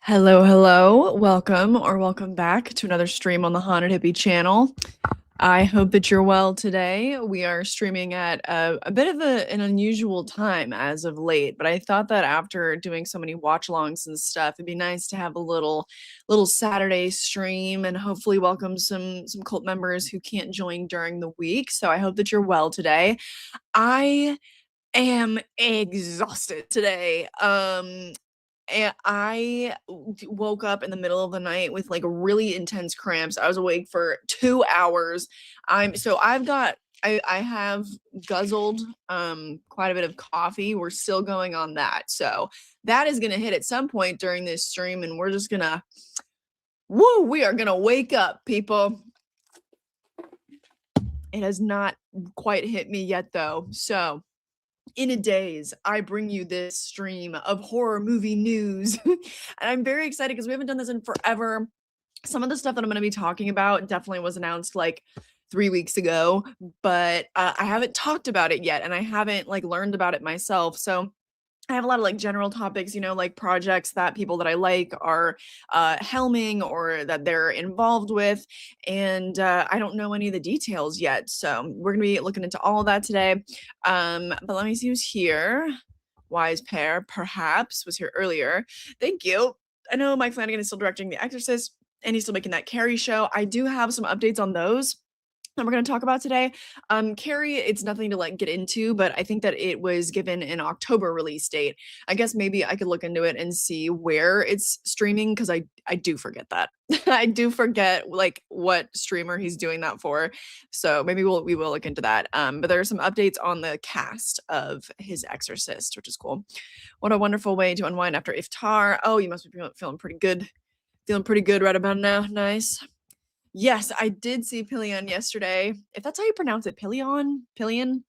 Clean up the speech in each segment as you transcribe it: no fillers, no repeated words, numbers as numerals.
Hello, hello. Welcome back to another stream on the Haunted Hippie channel. I hope that you're well today. We are streaming at a bit of an unusual time as of late, but I thought that after doing so many watch-alongs and stuff, it'd be nice to have a little Saturday stream and hopefully welcome some cult members who can't join during the week. So I hope that you're well today. I am exhausted today. And woke up in the middle of the night with like really intense cramps. I was awake for 2 hours. I have guzzled quite a bit of coffee. We're still going on that. So that is gonna hit at some point during this stream, and we're just gonna we are gonna wake up, people. It has not quite hit me yet though. So in a daze, I bring you this stream of horror movie news. And I'm very excited because we haven't done this in forever. Some of the stuff that I'm going to be talking about definitely was announced like 3 weeks ago, but I haven't talked about it yet, and I haven't like learned about it myself. So I have a lot of like general topics, like projects that people that I like are helming or that they're involved with. And I don't know any of the details yet. So we're going to be looking into all of that today. But let me see who's here. Wise Pair, perhaps, was here earlier. Thank you. I know Mike Flanagan is still directing The Exorcist, and he's still making that Carrie show. I do have some updates on those that we're going to talk about today. Carrie, it's nothing to like get into, but I think that it was given an October release date. I guess maybe I could look into it and see where it's streaming, because I do forget that. I do forget like what streamer he's doing that for. So maybe we will look into that. But there are some updates on the cast of his Exorcist, which is cool. What a wonderful way to unwind after iftar. Oh, you must be feeling pretty good. Feeling pretty good right about now. Nice. Yes, I did see Pillion yesterday. If that's how you pronounce it, Pillion? Pillion?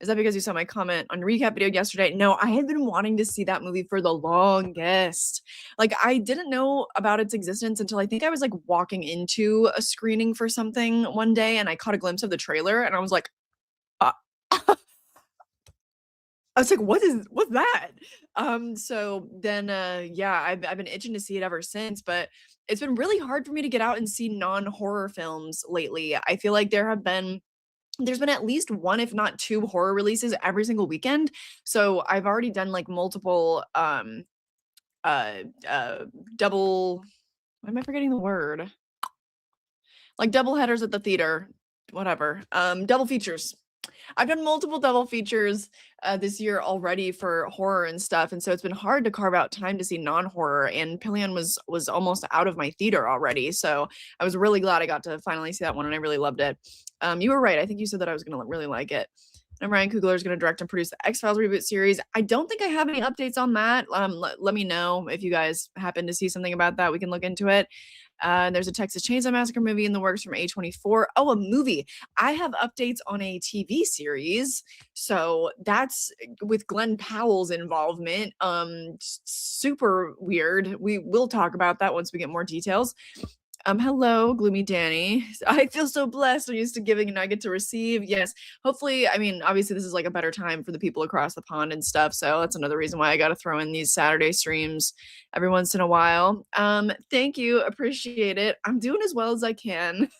Is that because you saw my comment on recap video yesterday? No, I had been wanting to see that movie for the longest. Like, I didn't know about its existence until I think I was like walking into a screening for something one day, and I caught a glimpse of the trailer, and I was like, uh, I was like, what's that? So then yeah, I've been itching to see it ever since, but it's been really hard for me to get out and see non-horror films lately. I feel like there's been at least one, if not two, horror releases every single weekend. So I've already done like multiple uh double, why am I forgetting the word? Like double headers at the theater, whatever. Double features. I've done multiple double features this year already for horror and stuff, and so it's been hard to carve out time to see non-horror. And Pillion was almost out of my theater already, so I was really glad I got to finally see that one, and I really loved it. You were right. I think you said that I was going to really like it. And Ryan Coogler is going to direct and produce the X-Files reboot series. I don't think I have any updates on that. Let me know if you guys happen to see something about that. We can look into it. There's a Texas Chainsaw Massacre movie in the works from A24. Oh, a movie. I have updates on a TV series. So that's with Glenn Powell's involvement. Super weird. We will talk about that once we get more details. Hello, Gloomy Danny. I feel so blessed. I'm used to giving and I get to receive. Yes. Hopefully, I mean, obviously this is like a better time for the people across the pond and stuff. So that's another reason why I got to throw in these Saturday streams every once in a while. Thank you. Appreciate it. I'm doing as well as I can.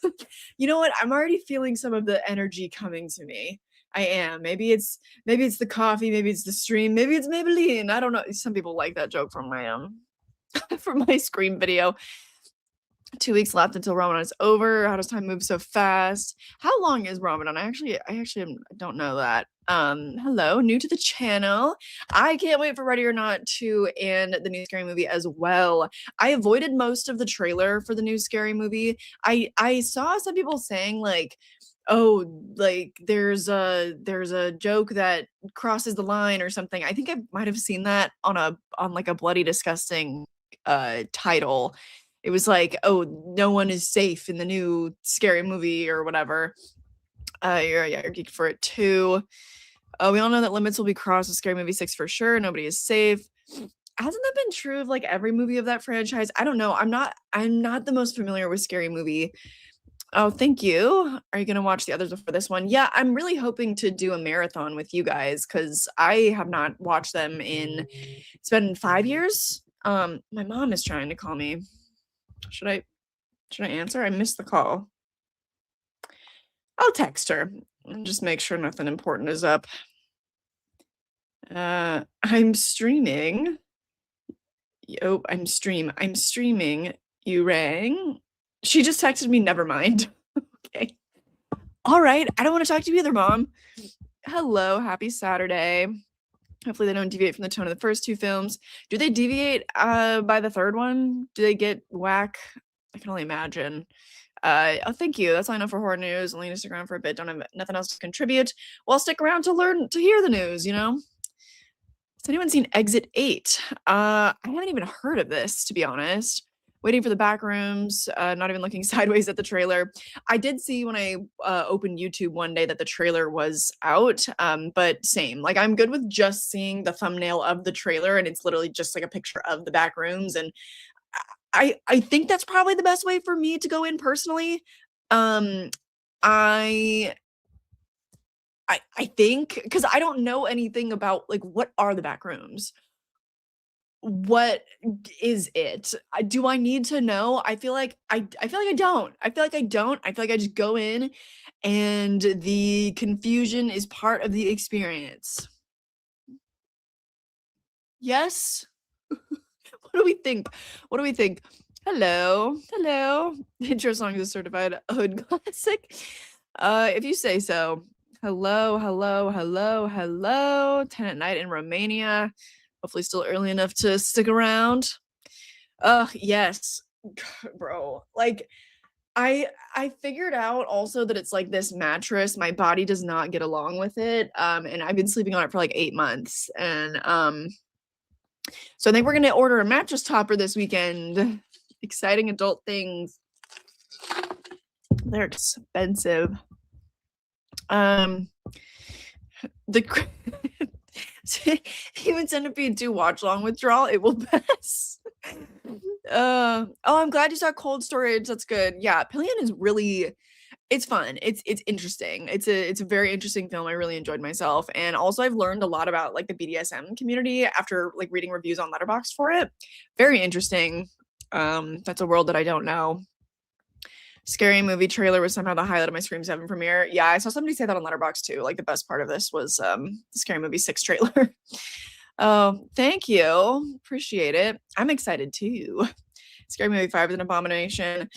You know what? I'm already feeling some of the energy coming to me. I am. Maybe it's the coffee, maybe it's the stream, maybe it's Maybelline. I don't know. Some people like that joke from my from my Scream video. 2 weeks left until Ramadan is over. How does time move so fast? How long is Ramadan? I don't know that. Hello, new to the channel. I can't wait for Ready or Not 2 and the new Scary Movie as well. I avoided most of the trailer for the new Scary Movie. I saw some people saying like, oh, like there's a joke that crosses the line or something. I think I might have seen that on like a Bloody Disgusting title. It was like, oh, no one is safe in the new Scary Movie or whatever. You're geeked for it too. We all know that limits will be crossed with Scary Movie 6 for sure. Nobody is safe. Hasn't that been true of like every movie of that franchise? I don't know. I'm not the most familiar with Scary Movie. Oh, thank you. Are you going to watch the others before this one? Yeah, I'm really hoping to do a marathon with you guys because I have not watched them it's been 5 years. My mom is trying to call me. Should I answer? I missed the call. I'll text her and just make sure nothing important is up. I'm streaming. Oh, I'm streaming. You rang. She just texted me, never mind. Okay. All right. I don't want to talk to you either, Mom. Hello. Happy Saturday. Hopefully they don't deviate from the tone of the first two films. Do they deviate by the third one? Do they get whack? I can only imagine. Oh, thank you. That's all I know for horror news. Only stick around for a bit. Don't have nothing else to contribute. Well, I'll stick around to hear the news, you know? Has anyone seen Exit 8? I haven't even heard of this, to be honest. Waiting for the back rooms, not even looking sideways at the trailer. I did see when I opened YouTube one day that the trailer was out, but same. Like, I'm good with just seeing the thumbnail of the trailer, and it's literally just like a picture of the back rooms, and I think that's probably the best way for me to go in personally. I think, because I don't know anything about, like, what are the back rooms? What is it? Do I need to know? I feel like I feel like I don't. I feel like I don't. I feel like I just go in and the confusion is part of the experience. Yes? What do we think? What do we think? Hello. Hello. Intro song is a certified hood classic. If you say so. Hello, hello, hello, hello. 10 at night in Romania. Hopefully still early enough to stick around. Yes. Bro. Like, I figured out also that it's like this mattress. My body does not get along with it. And I've been sleeping on it for like 8 months. And so I think we're gonna order a mattress topper this weekend. Exciting adult things. They're expensive. The Human Centipede 2 watch long withdrawal, it will pass. Oh, I'm glad you saw Cold Storage. That's good. Yeah, Pillion is really, it's fun. It's interesting. It's a very interesting film. I really enjoyed myself. And also I've learned a lot about like the BDSM community after like reading reviews on Letterboxd for it. Very interesting. That's a world that I don't know. Scary movie trailer was somehow the highlight of my Scream 7 premiere. Yeah, I saw somebody say that on Letterboxd too. Like, the best part of this was the Scary Movie 6 trailer. Oh, thank you. Appreciate it. I'm excited too. Scary Movie 5 is an abomination.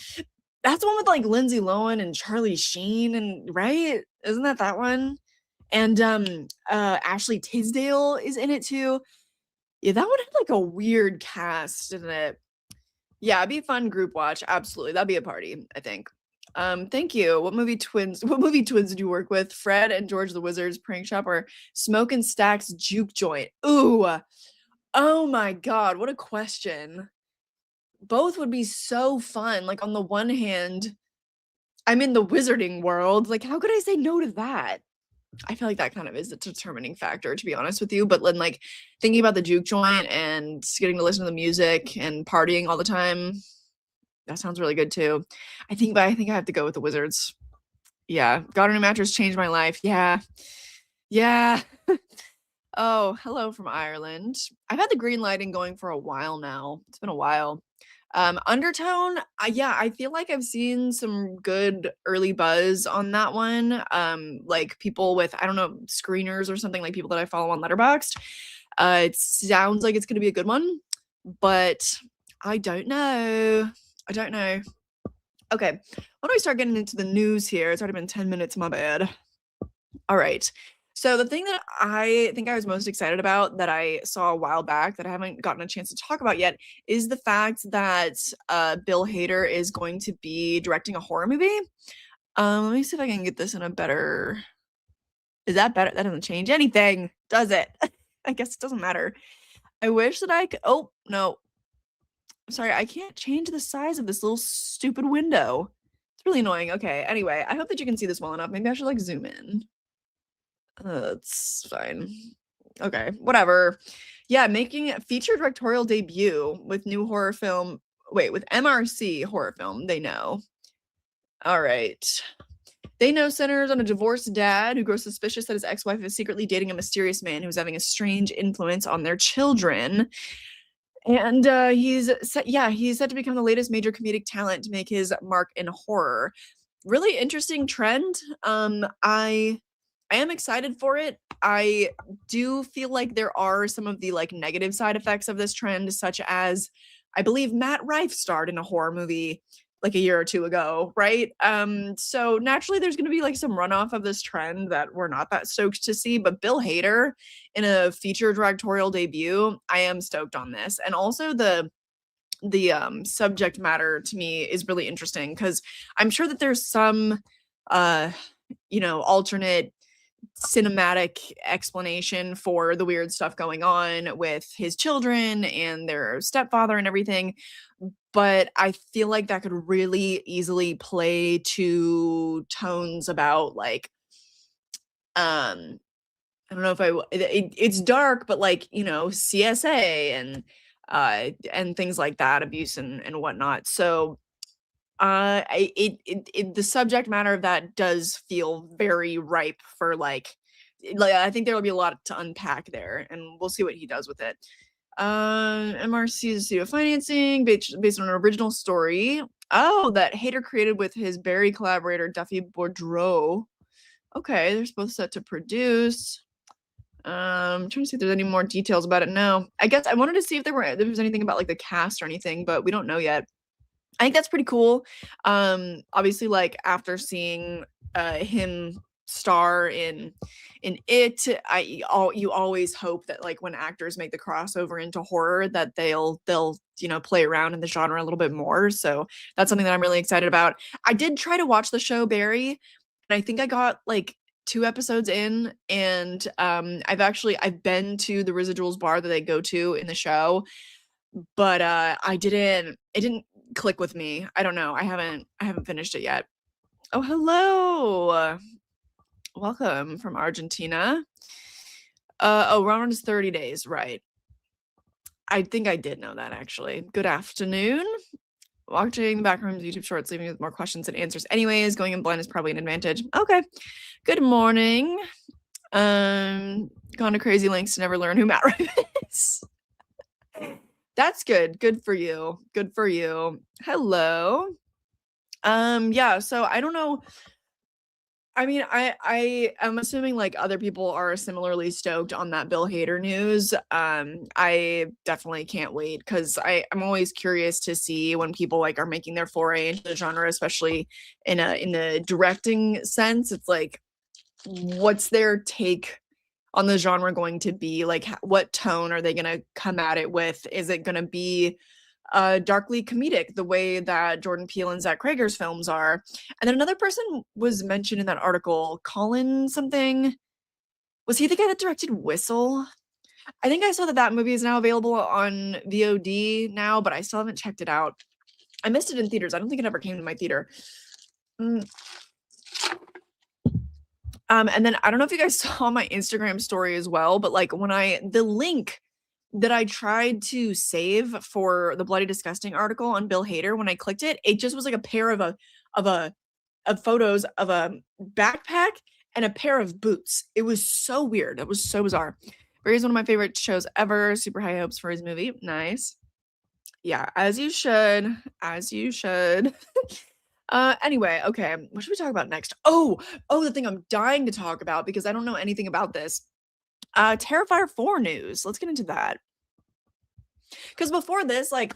That's the one with like Lindsay Lohan and Charlie Sheen, and right? Isn't that one? And Ashley Tisdale is in it too. Yeah, that one had like a weird cast, didn't it? Yeah, it'd be a fun group watch. Absolutely. That'd be a party, I think. Thank you. What movie twins did you work with? Fred and George the Wizard's Prank Shop, or Smoke and Stacks Juke Joint? Ooh. Oh my God, what a question. Both would be so fun. Like, on the one hand, I'm in the wizarding world. Like, how could I say no to that? I feel like that kind of is the determining factor, to be honest with you. But then, like, thinking about the juke joint and getting to listen to the music and partying all the time, that sounds really good too. I think I have to go with the Wizards. Yeah, got a new mattress, changed my life. Yeah. Oh, hello from Ireland. I've had the green lighting going for a while now. It's been a while. Undertone, yeah, I feel like I've seen some good early buzz on that one. Like, people with, I don't know, screeners or something, like people that I follow on Letterboxd. It sounds like it's gonna be a good one, but I don't know. Okay, why don't we start getting into the news here? It's already been 10 minutes, my bad. All right. So the thing that I think I was most excited about that I saw a while back that I haven't gotten a chance to talk about yet is the fact that Bill Hader is going to be directing a horror movie. Let me see if I can get this in a better... Is that better? That doesn't change anything, does it? I guess it doesn't matter. I wish that I could... Oh, no. Sorry, I can't change the size of this little stupid window. It's really annoying. Okay, anyway, I hope that you can see this well enough. Maybe I should, like, zoom in. It's fine. Okay, whatever. Yeah, making a feature directorial debut with new horror film. Wait, with MRC horror film. They Know. All right. They Know centers on a divorced dad who grows suspicious that his ex-wife is secretly dating a mysterious man who's having a strange influence on their children. And he's set to become the latest major comedic talent to make his mark in horror. Really interesting trend. I am excited for it. I do feel like there are some of the like negative side effects of this trend, such as I believe Matt Rife starred in a horror movie like a year or two ago, right? So naturally there's gonna be like some runoff of this trend that we're not that stoked to see. But Bill Hader in a feature directorial debut, I am stoked on this. And also the subject matter to me is really interesting because I'm sure that there's some alternate cinematic explanation for the weird stuff going on with his children and their stepfather and everything. But I feel like that could really easily play to tones about like, I don't know if it's dark, but like, CSA and things like that, abuse and whatnot. So the subject matter of that does feel very ripe for like I think there'll be a lot to unpack there, and we'll see what he does with it. MRC's studio financing based on an original story. Oh, that Hader created with his Barry collaborator Duffy Boudreau. Okay, they're both set to produce. I'm trying to see if there's any more details about it now. I guess I wanted to see if there was anything about like the cast or anything, but we don't know yet. I think that's pretty cool. Obviously, like after seeing him star in it, you always hope that like when actors make the crossover into horror that they'll play around in the genre a little bit more. So that's something that I'm really excited about. I did try to watch the show Barry, and I think I got like 2 episodes in, and I've been to the Residuals bar that they go to in the show, but it didn't click with me. I don't know. I haven't finished it yet. Oh, hello. Welcome from Argentina. Round is 30 days, right? I think I did know that actually. Good afternoon. Watching the Backrooms YouTube shorts, leaving with more questions than answers. Anyways, going in blind is probably an advantage. Okay. Good morning. Gone to crazy lengths to never learn who Matt Rife is. That's good. Good for you. Good for you. Hello. Yeah, so I don't know. I mean, I am assuming like other people are similarly stoked on that Bill Hader news. I definitely can't wait because I'm always curious to see when people like are making their foray into the genre, especially in a directing sense. It's like, what's their take on the genre going to be? Like, what tone are they going to come at it with? Is it going to be darkly comedic the way that Jordan Peele and Zach Crager's films are? And then another person was mentioned in that article, Colin something. Was he the guy that directed Whistle? I think I saw that movie is now available on VOD now, but I still haven't checked it out. I missed it in theaters. I don't think it ever came to my theater. And then I don't know if you guys saw my Instagram story as well, but like the link that I tried to save for the Bloody Disgusting article on Bill Hader, when I clicked it, it just was like a pair of photos of a backpack and a pair of boots. It was so weird. It was so bizarre. Barry is one of my favorite shows ever. Super high hopes for his movie. Nice. Yeah, as you should. As you should. Anyway, okay. What should we talk about next? Oh, the thing I'm dying to talk about because I don't know anything about this. Terrifier 4 news. Let's get into that. Because before this, like,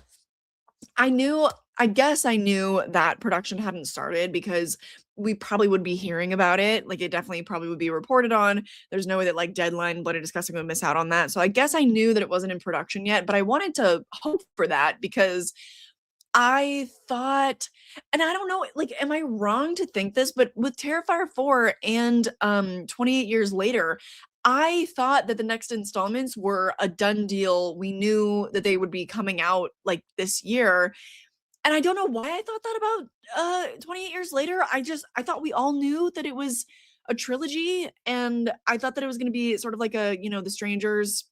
I guess I knew that production hadn't started because we probably would be hearing about it. Like, it definitely probably would be reported on. There's no way that, like, Deadline, Bloody Disgusting would miss out on that. So I guess I knew that it wasn't in production yet, but I wanted to hope for that because I thought, and I don't know, like, am I wrong to think this, but with Terrifier 4 and 28 years later, I thought that the next installments were a done deal. We knew that they would be coming out like this year. And I don't know why I thought that about 28 years later. I thought we all knew that it was a trilogy, and I thought that it was going to be sort of like a, The Strangers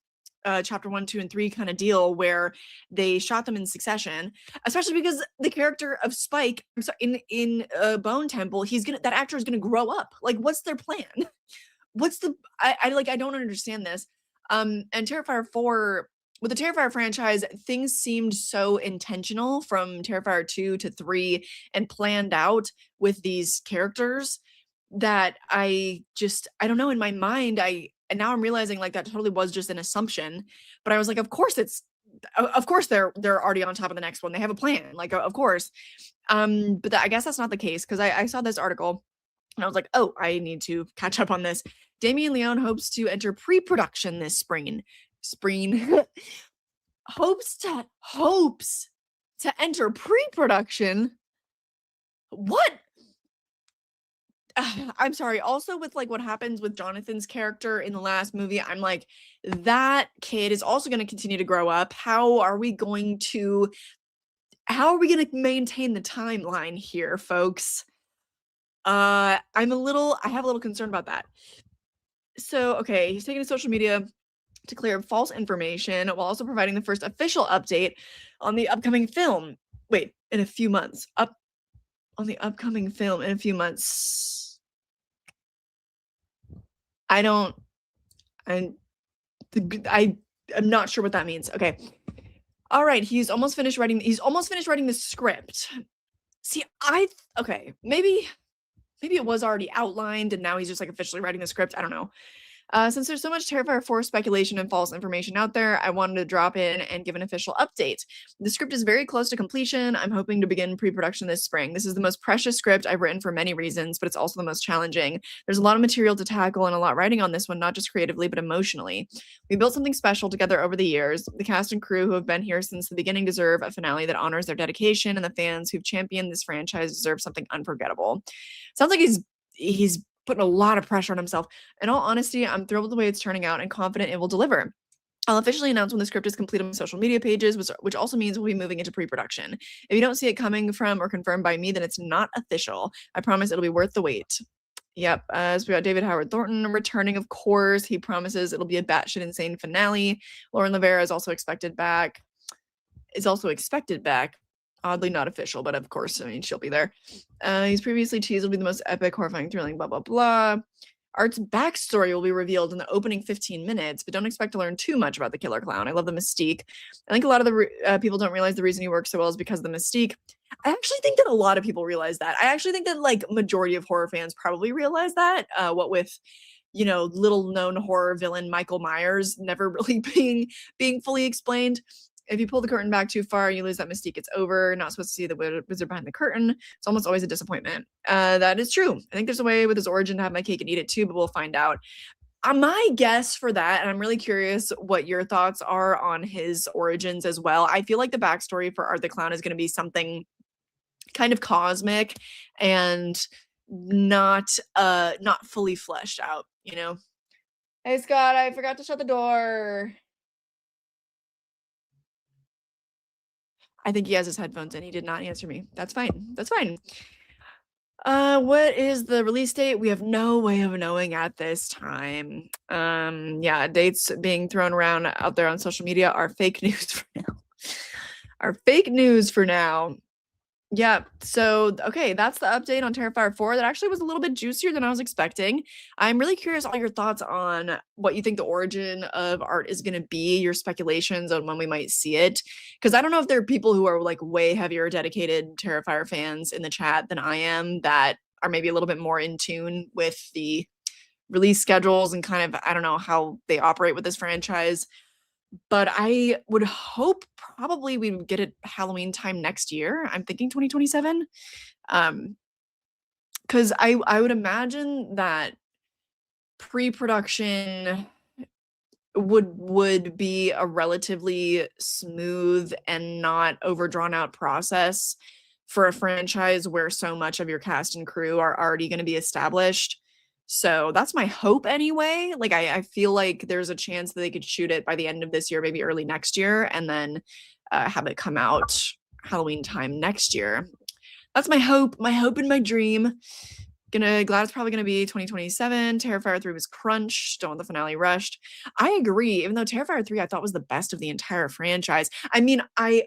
chapter 1, 2, and 3 kind of deal where they shot them in succession, especially because the character of Spike in Bone Temple, that actor is gonna grow up. Like, what's their plan? I don't understand this. And Terrifier 4 with the Terrifier franchise, things seemed so intentional from Terrifier 2 to 3 and planned out with these characters that I don't know, in my mind, and now I'm realizing like that totally was just an assumption, but I was like, of course of course they're already on top of the next one. They have a plan, like of course. But I guess that's not the case because I saw this article and I was like, oh, I need to catch up on this. Damien Leone hopes to enter pre-production this spring. Spring hopes to enter pre-production. What? I'm sorry. Also, with like what happens with Jonathan's character in the last movie, I'm like, that kid is also going to continue to grow up. How are we going to maintain the timeline here, folks? I have a little concern about that. So, okay, he's taking to social media to clear up false information while also providing the first official update on the upcoming film. Wait, in a few months. On the upcoming film in a few months. I'm not sure what that means. Okay. All right, he's almost finished writing the script. See, okay, maybe it was already outlined and now he's just like officially writing the script. I don't know. Since there's so much Terrifier 4 speculation and false information out there, I wanted to drop in and give an official update. The script is very close to completion. I'm hoping to begin pre-production this spring. This is the most precious script I've written for many reasons, but it's also the most challenging. There's a lot of material to tackle and a lot writing on this one, not just creatively, but emotionally. We built something special together over the years. The cast and crew who have been here since the beginning deserve a finale that honors their dedication, and the fans who've championed this franchise deserve something unforgettable. Sounds like he's putting a lot of pressure on himself. In all honesty, I'm thrilled with the way it's turning out and confident it will deliver. I'll officially announce when the script is complete on my social media pages, which also means we'll be moving into pre-production. If you don't see it coming from or confirmed by me, then it's not official. I promise it'll be worth the wait. Yep. So we got David Howard Thornton returning, of course. He promises it'll be a batshit insane finale. Lauren Rivera is also expected back. Oddly not official, but of course, I mean, she'll be there. He's previously teased will be the most epic, horrifying, thrilling, blah, blah, blah. Art's backstory will be revealed in the opening 15 minutes, but don't expect to learn too much about the killer clown. I love the mystique. I think a lot of the people don't realize the reason he works so well is because of the mystique. I actually think that a lot of people realize that. I actually think that like majority of horror fans probably realize that. What with little known horror villain Michael Myers never really being fully explained. If you pull the curtain back too far, you lose that mystique. It's over. Not supposed to see the wizard behind the curtain. It's almost always a disappointment. That is true. I think there's a way with his origin to have my cake and eat it too, but we'll find out. My guess for that, and I'm really curious what your thoughts are on his origins as well. I feel like the backstory for Art the Clown is going to be something kind of cosmic and not fully fleshed out, Hey, Scott, I forgot to shut the door. I think he has his headphones in. He did not answer me. That's fine. What is the release date? We have no way of knowing at this time. Yeah, dates being thrown around out there on social media are fake news for now. Yeah, so, okay, that's the update on Terrifier 4. That actually was a little bit juicier than I was expecting. I'm really curious all your thoughts on what you think the origin of Art is going to be, your speculations on when we might see it. Because I don't know if there are people who are, like, way heavier dedicated Terrifier fans in the chat than I am that are maybe a little bit more in tune with the release schedules and kind of, I don't know, how they operate with this franchise. But I would hope probably we would get it Halloween time next year. I'm thinking 2027. Because I would imagine that pre-production would be a relatively smooth and not overdrawn out process for a franchise where so much of your cast and crew are already going to be established. So that's my hope anyway. Like I feel like there's a chance that they could shoot it by the end of this year, maybe early next year, and then have it come out Halloween time next year. That's my hope and my dream. Glad it's probably gonna be 2027. Terrifier 3 was crunch. Don't want the finale rushed. I agree, even though Terrifier 3 I thought was the best of the entire franchise. I mean, I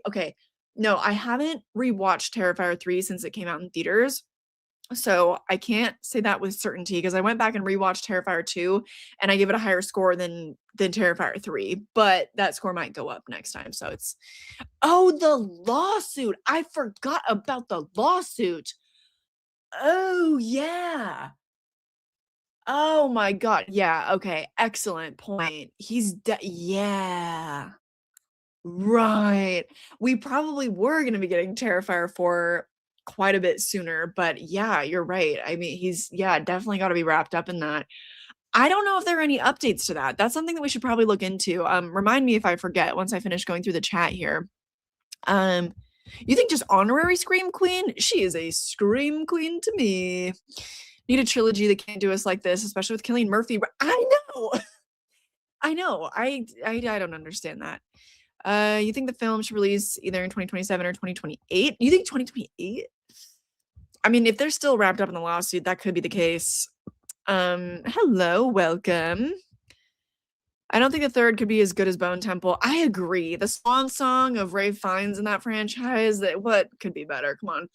haven't rewatched Terrifier 3 since it came out in theaters. So I can't say that with certainty because I went back and rewatched Terrifier 2 and I gave it a higher score than Terrifier 3, but that score might go up next time. So it's the lawsuit. I forgot about the lawsuit. Oh yeah. Oh my god. Yeah, okay. Excellent point. Yeah. Right. We probably were going to be getting Terrifier 4 quite a bit sooner, but yeah, you're right. I mean, he's definitely got to be wrapped up in that. I don't know if there are any updates to that. That's something that we should probably look into. Remind me if I forget once I finish going through the chat here. You think just honorary Scream Queen? She is a Scream Queen to me. Need a trilogy that can't do us like this, especially with Cillian Murphy. I know. I know. I don't understand that. You think the film should release either in 2027 or 2028? You think 2028? I mean, if they're still wrapped up in the lawsuit, that could be the case. Hello, welcome. I don't think the third could be as good as Bone Temple. I agree. The swan song of Ralph Fiennes in that franchise, what could be better? Come on.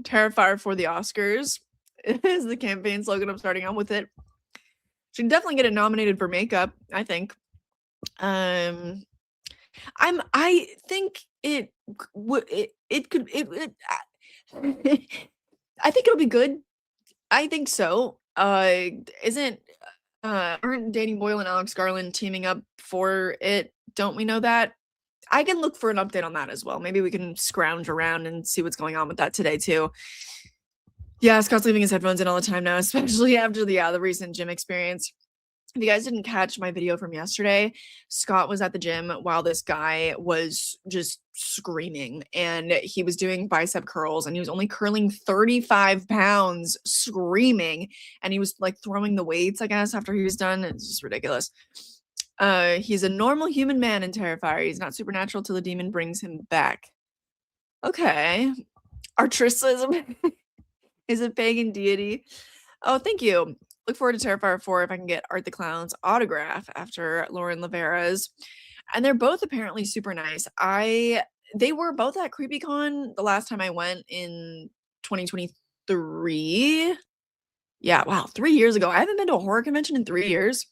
Terrifier for the Oscars is the campaign slogan. I'm starting on with it. She can definitely get it nominated for makeup, I think. I think it could I think it'll be good. I think so. Aren't Danny Boyle and Alex Garland teaming up for it? Don't we know that? I can look for an update on that as well. Maybe we can scrounge around and see what's going on with that today too. Yeah, Scott's leaving his headphones in all the time now, especially after the recent gym experience. If you guys didn't catch my video from yesterday, Scott was at the gym while this guy was just screaming, and he was doing bicep curls, and he was only curling 35 pounds screaming, and he was like throwing the weights, I guess, after he was done. It's just ridiculous. He's a normal human man in Terrifier. He's not supernatural till the demon brings him back. Okay. Artrissa is a pagan deity. Oh, thank you. Look forward to Terrifier 4 if I can get Art the Clown's autograph after Lauren Lavera's. And they're both apparently super nice. They were both at CreepyCon the last time I went in 2023. Yeah, wow, 3 years ago. I haven't been to a horror convention in 3 years.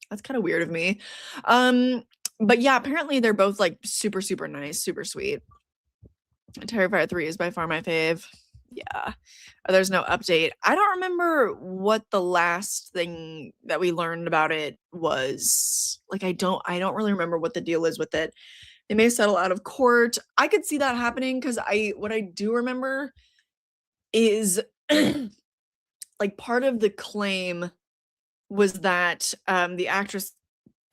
That's kind of weird of me. But yeah, apparently they're both like super, super nice, super sweet. Terrifier 3 is by far my fave. Yeah. There's no update. I don't remember what the last thing that we learned about it was. Like I don't really remember what the deal is with it. They may settle out of court. I could see that happening because what I do remember is like part of the claim was that the actress,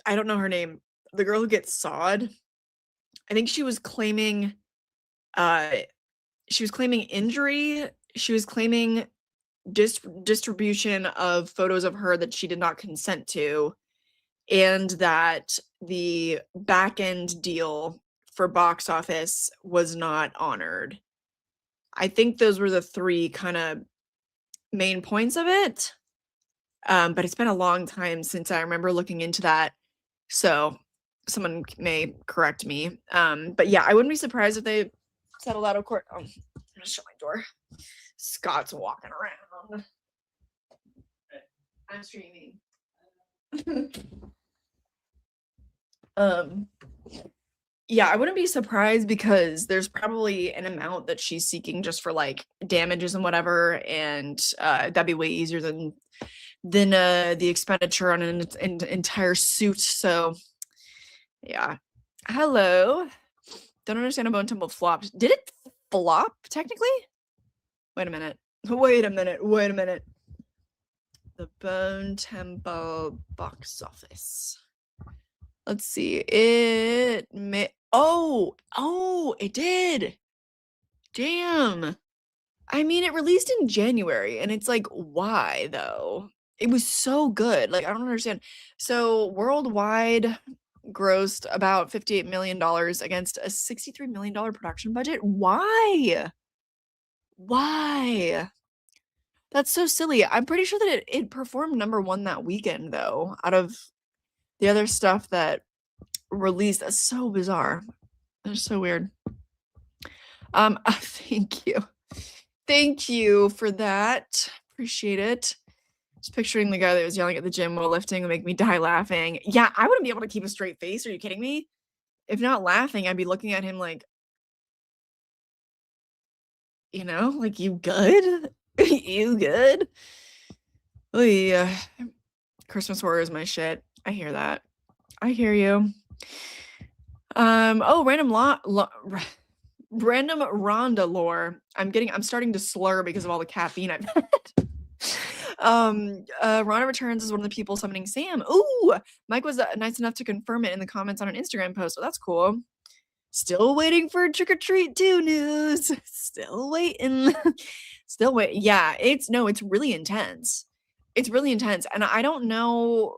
I don't know her name, the girl who gets sawed, I think she was claiming injury. She was claiming distribution of photos of her that she did not consent to, and that the back end deal for box office was not honored. I think those were the three kind of main points of it. But it's been a long time since I remember looking into that, so someone may correct me. But yeah, I wouldn't be surprised if they settled out of court. I'm gonna shut my door. Scott's walking around. I'm streaming. Yeah, I wouldn't be surprised because there's probably an amount that she's seeking just for like damages and whatever, and that'd be way easier than the expenditure on an entire suit. So yeah. Hello. Don't understand how Bone Temple flopped. Did it flop technically? Wait a minute. The Bone Temple box office. Let's see. It may. Oh, it did. Damn. I mean, it released in January, and it's like, why though? It was so good. Like, I don't understand. So worldwide grossed about $58 million against a $63 million production budget. Why? That's so silly. I'm pretty sure that it performed number one that weekend, though, out of the other stuff that released. That's so bizarre. That's so weird. Thank you. Thank you for that. Appreciate it. Just picturing the guy that was yelling at the gym while lifting would make me die laughing. Yeah, I wouldn't be able to keep a straight face. Are you kidding me? If not laughing, I'd be looking at him like, like, you good? You good? Oh, yeah. Christmas horror is my shit. I hear that. I hear you. Oh, random Rhonda lore. I'm starting to slur because of all the caffeine I've had. Rhonda Returns is one of the people summoning Sam. Ooh, Mike was nice enough to confirm it in the comments on an Instagram post. So that's cool. Still waiting for Trick or Treat 2 news. Still waiting. Still wait. Yeah, it's really intense. It's really intense. And I don't know,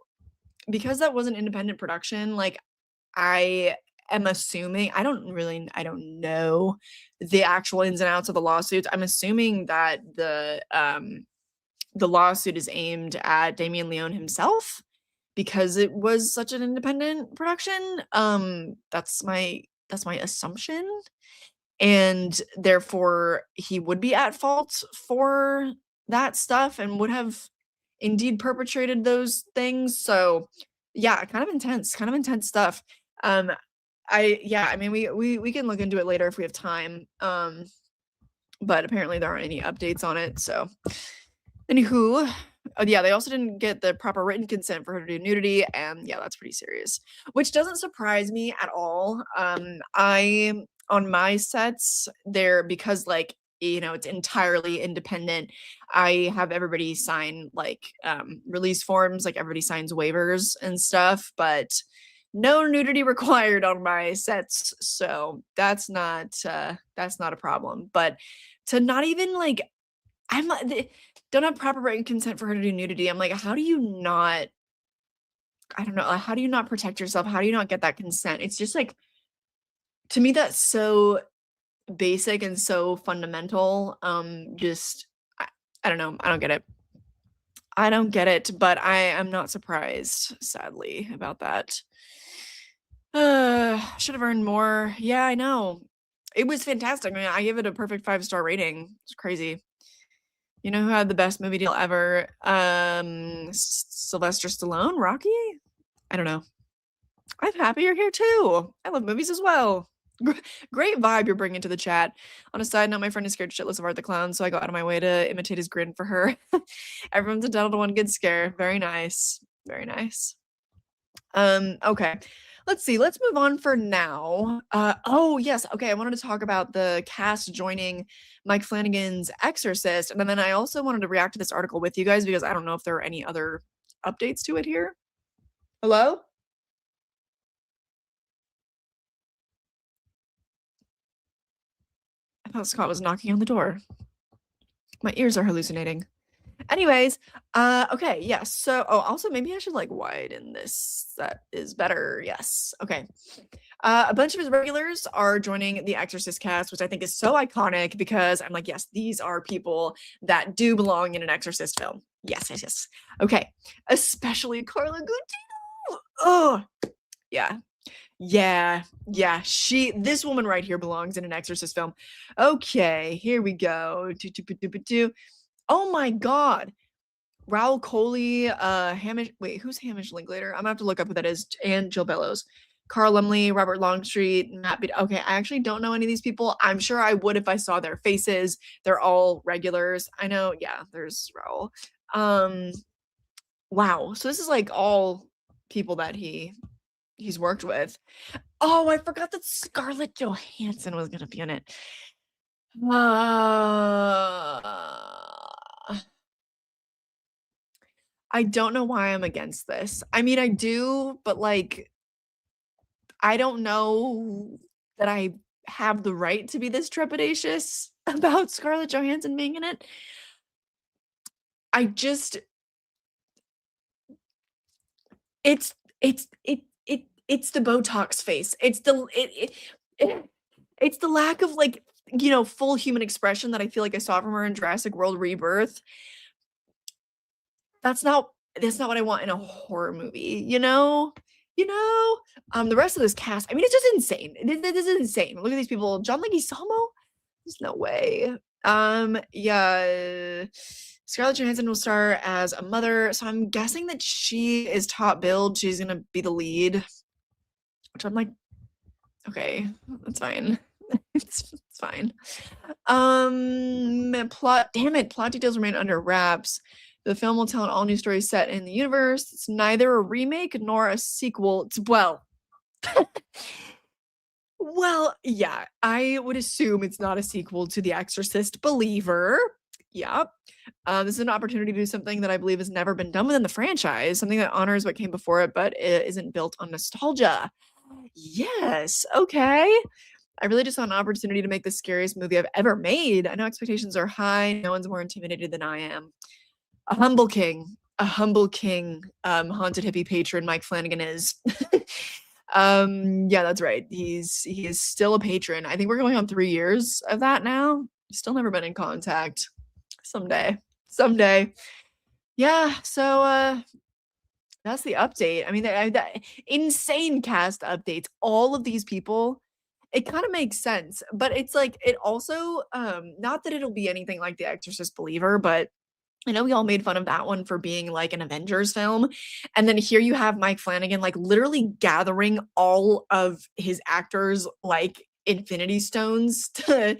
because that was an independent production, like, I am assuming, I don't know the actual ins and outs of the lawsuits. I'm assuming that the lawsuit is aimed at Damien Leone himself because it was such an independent production. That's my assumption. And therefore he would be at fault for that stuff and would have indeed perpetrated those things. So yeah, kind of intense stuff. I mean, we can look into it later if we have time. But apparently there aren't any updates on it. So anywho, yeah, they also didn't get the proper written consent for her to do nudity, and yeah, that's pretty serious. Which doesn't surprise me at all. I on my sets there, because like, it's entirely independent, I have everybody sign like release forms, like everybody signs waivers and stuff, but no nudity required on my sets, so that's not a problem. But to not even like, don't have proper written consent for her to do nudity. I'm like, how do you not? I don't know. How do you not protect yourself? How do you not get that consent? It's just like, to me, that's so basic and so fundamental. Just I don't know. I don't get it. I don't get it, but I am not surprised, sadly, about that. Should have earned more. Yeah, I know. It was fantastic. I mean, I give it a perfect 5-star rating. It's crazy. You know who had the best movie deal ever? Sylvester Stallone, Rocky? I don't know. I'm happy you're here too. I love movies as well. Great vibe you're bringing to the chat. On a side note, my friend is scared shitless of Art the Clown, so I go out of my way to imitate his grin for her. Everyone's entitled to one good scare. Very nice. Very nice. Okay. Let's see. Let's move on for now. Oh, yes. Okay. I wanted to talk about the cast joining Mike Flanagan's Exorcist. And then I also wanted to react to this article with you guys because I don't know if there are any other updates to it here. Hello? I thought Scott was knocking on the door. My ears are hallucinating. Anyways, okay, yes. So, also maybe I should like widen this. That is better. Yes. Okay. A bunch of his regulars are joining the Exorcist cast, which I think is so iconic because I'm like, yes, these are people that do belong in an Exorcist film. Yes, yes, yes. Okay. Especially Carla Gugino. Oh, yeah. Yeah, yeah. This woman right here belongs in an Exorcist film. Okay, here we go. Oh my God. Raoul Coley, Hamish. Wait, who's Hamish Linklater? I'm gonna have to look up who that is. And Jill Bellows, Carl Lumley, Robert Longstreet, Matt. Okay, I actually don't know any of these people. I'm sure I would if I saw their faces. They're all regulars. I know. Yeah, there's Raoul. Wow. So this is like all people that he's worked with. Oh, I forgot that Scarlett Johansson was gonna be in it. I don't know why I'm against this. I mean, I do, but like, I don't know that I have the right to be this trepidatious about Scarlett Johansson being in it. I just, it's the Botox face. It's the lack of like, full human expression that I feel like I saw from her in Jurassic World Rebirth. That's not what I want in a horror movie, The rest of this cast, I mean, it's just insane. This is insane. Look at these people. John Leguizamo? There's no way. Yeah. Scarlett Johansson will star as a mother, so I'm guessing that she is top billed. She's gonna be the lead, which I'm like, okay, that's fine. It's fine. Plot details remain under wraps. The film will tell an all-new story set in the universe. It's neither a remake nor a sequel. Well, yeah, I would assume it's not a sequel to The Exorcist Believer. Yeah. This is an opportunity to do something that I believe has never been done within the franchise, something that honors what came before it, but it isn't built on nostalgia. Yes, okay. I really just saw an opportunity to make the scariest movie I've ever made. I know expectations are high. No one's more intimidated than I am. A humble king, haunted hippie patron Mike Flanagan is. Yeah, that's right. He is still a patron. I think we're going on 3 years of that now. Still never been in contact. Someday. Yeah, so that's the update. I mean, that insane cast updates. All of these people, it kind of makes sense, but it's like it also not that it'll be anything like The Exorcist Believer, but I know we all made fun of that one for being like an Avengers film. And then here you have Mike Flanagan like literally gathering all of his actors like Infinity Stones to,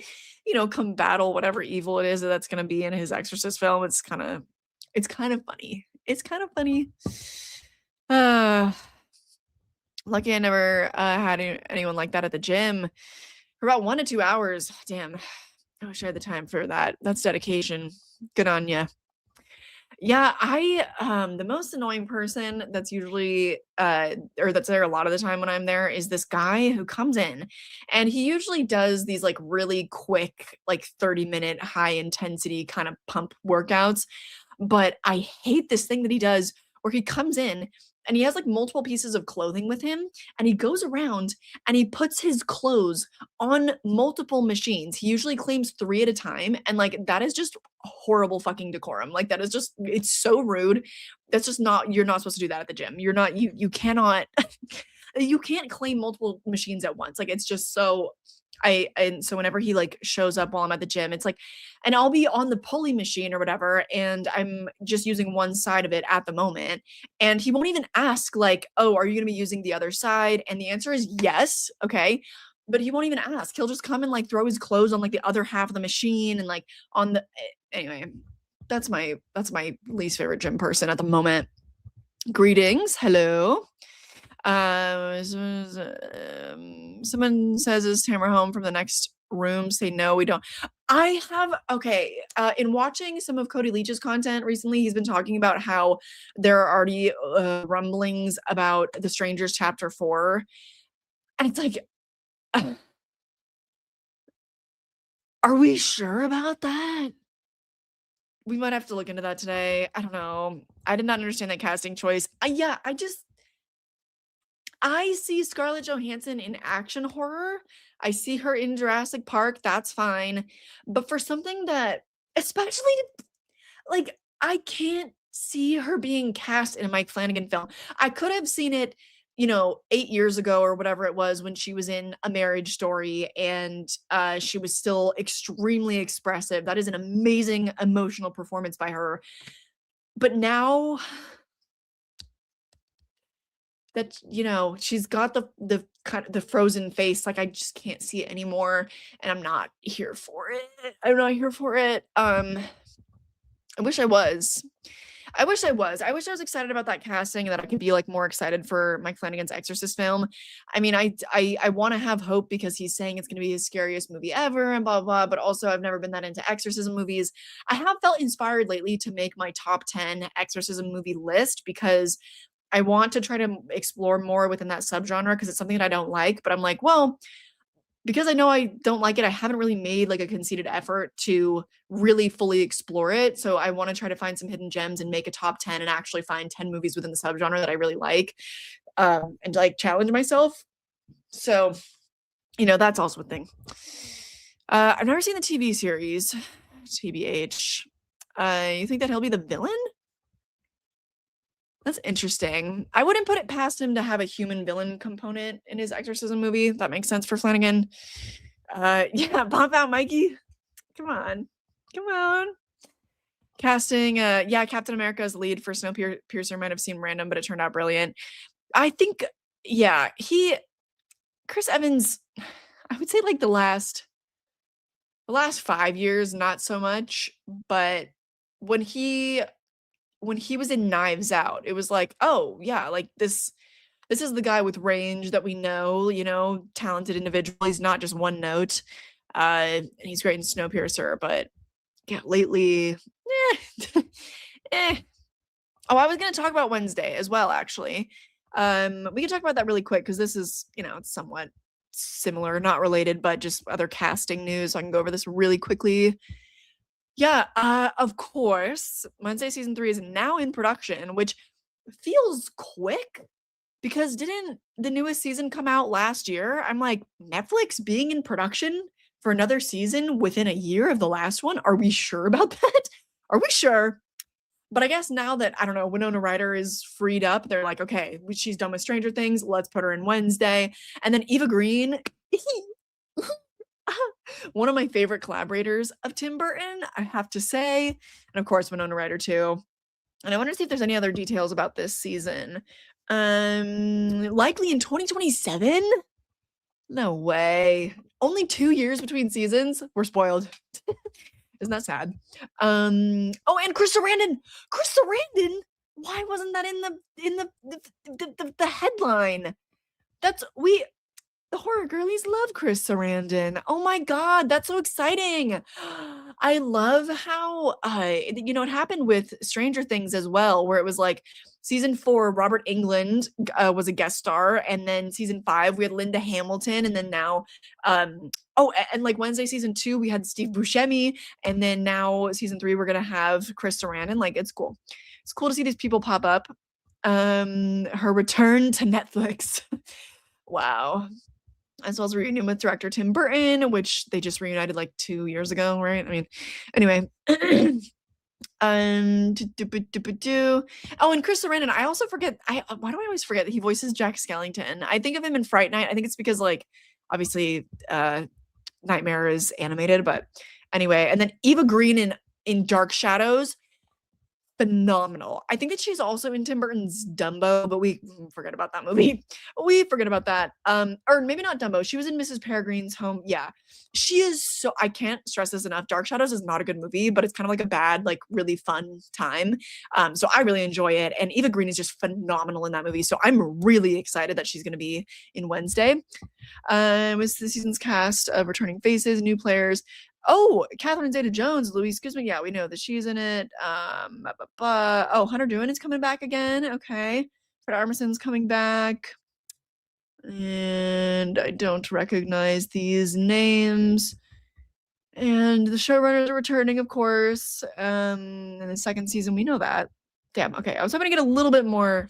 come battle whatever evil it is that's going to be in his Exorcist film. It's kind of funny. It's kind of funny. Lucky I never had anyone like that at the gym for about 1 to 2 hours. Damn. I wish I had the time for that. That's dedication. Good on ya. Yeah, the most annoying person that's usually or that's there a lot of the time when I'm there is this guy who comes in and he usually does these like really quick, like 30-minute high intensity kind of pump workouts. But I hate this thing that he does where he comes in and he has like multiple pieces of clothing with him and he goes around and he puts his clothes on multiple machines. He usually claims 3 at a time, and like that is just horrible fucking decorum. Like that is just it's so rude. That's just not you're not supposed to do that at the gym. You're not you cannot you can't claim multiple machines at once. Like it's just so and so whenever he like shows up while I'm at the gym, it's like, and I'll be on the pulley machine or whatever, and I'm just using one side of it at the moment. And he won't even ask, like, oh, are you gonna be using the other side? And the answer is yes, okay. But he won't even ask. He'll just come and like throw his clothes on like the other half of the machine and like on the anyway. That's my least favorite gym person at the moment. Greetings, hello. Someone says, is Tamara home from the next room? Say no, we don't. I have in watching some of Cody Leach's content recently, he's been talking about how there are already rumblings about The Strangers Chapter 4. And it's like, are we sure about that? We might have to look into that today. I don't know. I did not understand that casting choice. I see Scarlett Johansson in action horror. I see her in Jurassic Park. That's fine. But for something that, especially like, I can't see her being cast in a Mike Flanagan film. I could have seen it, 8 years ago or whatever it was when she was in A Marriage Story and she was still extremely expressive. That is an amazing emotional performance by her. But now that she's got the kind of the frozen face, like I just can't see it anymore, and I'm not here for it. I wish I was. I wish I was excited about that casting and that I could be like more excited for Mike Flanagan's Exorcist film. I mean, I want to have hope because he's saying it's going to be his scariest movie ever and blah, blah, blah, but also I've never been that into exorcism movies. I have felt inspired lately to make my top 10 exorcism movie list because I want to try to explore more within that subgenre because it's something that I don't like, but I'm like, well, because I know I don't like it, I haven't really made like a conceited effort to really fully explore it. So I want to try to find some hidden gems and make a top 10 and actually find 10 movies within the subgenre that I really like, and like challenge myself. So, that's also a thing. I've never seen the TV series, TBH. You think that he'll be the villain? That's interesting. I wouldn't put it past him to have a human villain component in his exorcism movie. That makes sense for Flanagan. Yeah, pop out, Mikey. Come on. Come on. Casting, yeah, Captain America's lead for Snowpiercer might have seemed random, but it turned out brilliant. I think, yeah, Chris Evans, I would say like the last 5 years, not so much, but when he was in Knives Out, it was like, oh yeah, like this is the guy with range that we know, talented individual. He's not just one note. And he's great in Snowpiercer, but yeah, lately, eh, eh. Oh, I was gonna talk about Wednesday as well, actually. We can talk about that really quick because this is, it's somewhat similar, not related, but just other casting news. So I can go over this really quickly. Yeah, of course, Wednesday season 3 is now in production, which feels quick because didn't the newest season come out last year? I'm like, Netflix being in production for another season within a year of the last one? Are we sure about that? Are we sure? But I guess now that, I don't know, Winona Ryder is freed up, they're like, okay, she's done with Stranger Things. Let's put her in Wednesday. And then Eva Green, one of my favorite collaborators of Tim Burton, I have to say. And of course, Winona Ryder too. And I want to see if there's any other details about this season. Likely in 2027? No way. Only 2 years between seasons? We're spoiled. Isn't that sad? Oh, and Chris Sarandon. Chris Sarandon. Why wasn't that in the headline? The horror girlies love Chris Sarandon. Oh my God, that's so exciting. I love how, it happened with Stranger Things as well, where it was like season 4, Robert Englund was a guest star. And then season 5, we had Linda Hamilton. And then now, and like Wednesday season 2, we had Steve Buscemi. And then now season 3, we're going to have Chris Sarandon. Like, it's cool. It's cool to see these people pop up. Her return to Netflix. Wow. As well as a reunion with director Tim Burton, which they just reunited like 2 years ago, right? I mean, anyway. Oh, and Chris Sarandon, I also forget, why do I always forget that he voices Jack Skellington? I think of him in Fright Night. I think it's because, like, obviously, Nightmare is animated, but anyway. And then Eva Green in Dark Shadows, phenomenal. I think that she's also in Tim Burton's Dumbo, but we forget about that movie. We forget about that. Or maybe not Dumbo. She was in Mrs. Peregrine's Home. Yeah. She is so, I can't stress this enough. Dark Shadows is not a good movie, but it's kind of like a bad, like really fun time. So I really enjoy it. And Eva Green is just phenomenal in that movie. So I'm really excited that she's going to be in Wednesday. With the season's cast of returning faces, new players. Oh, Catherine Zeta-Jones, Louise Guzman. Yeah, we know that she's in it. Oh, Hunter Doohan is coming back again. Okay. Fred Armisen's coming back. And I don't recognize these names. And the showrunners are returning, of course. In the second season, we know that. Damn, okay. I was hoping to get a little bit more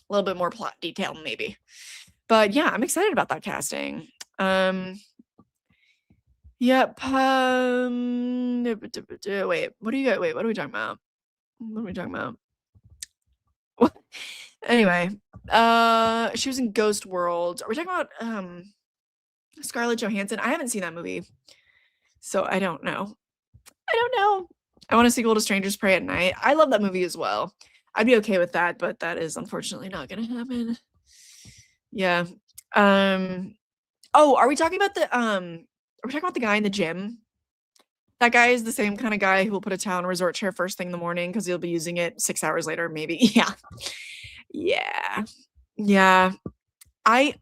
plot detail, maybe. But yeah, I'm excited about that casting. Yep. Wait, what are we talking about? What? Anyway, she was in Ghost World. Are we talking about Scarlett Johansson? I haven't seen that movie, so I don't know. I want a sequel to Strangers Prey at Night. I love that movie as well. I'd be okay with that, but that is unfortunately not gonna happen. Yeah. Oh, are we talking about the guy in the gym? That guy is the same kind of guy who will put a towel in a resort chair first thing in the morning because he'll be using it 6 hours later, maybe. Yeah. I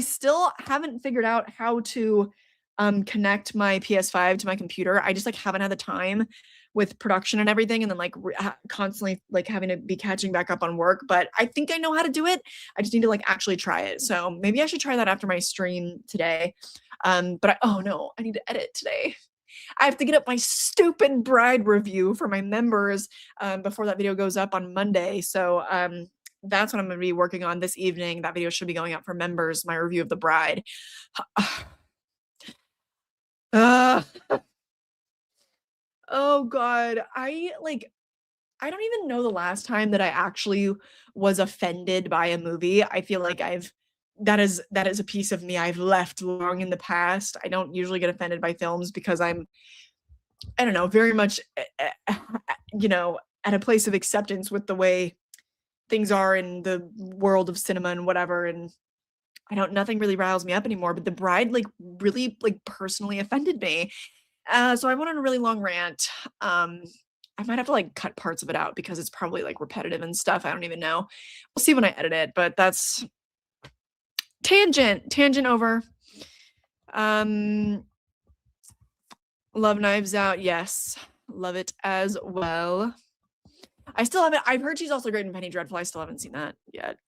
still haven't figured out how to connect my PS5 to my computer. I just like haven't had the time with production and everything, and then like constantly like having to be catching back up on work. But I think I know how to do it. I just need to like actually try it. So maybe I should try that after my stream today. But oh no, I need to edit today. I have to get up my stupid Bride review for my members before that video goes up on Monday. So that's what I'm going to be working on this evening. That video should be going up for members, my review of The Bride. Oh God. I don't even know the last time that I actually was offended by a movie. I feel like that is a piece of me I've left long in the past. I don't usually get offended by films because I don't know, very much you know, at a place of acceptance with the way things are in the world of cinema and whatever, and I don't nothing really riles me up anymore, but The Bride, like, really, like, personally offended me. So I went on a really long rant. I might have to, like, cut parts of it out because it's probably, like, repetitive and stuff, I don't even know. We'll see when I edit it, but that's tangent over. Um, love Knives Out, yes. Love it as well. I still haven't I've heard she's also great in Penny Dreadful, I still haven't seen that yet.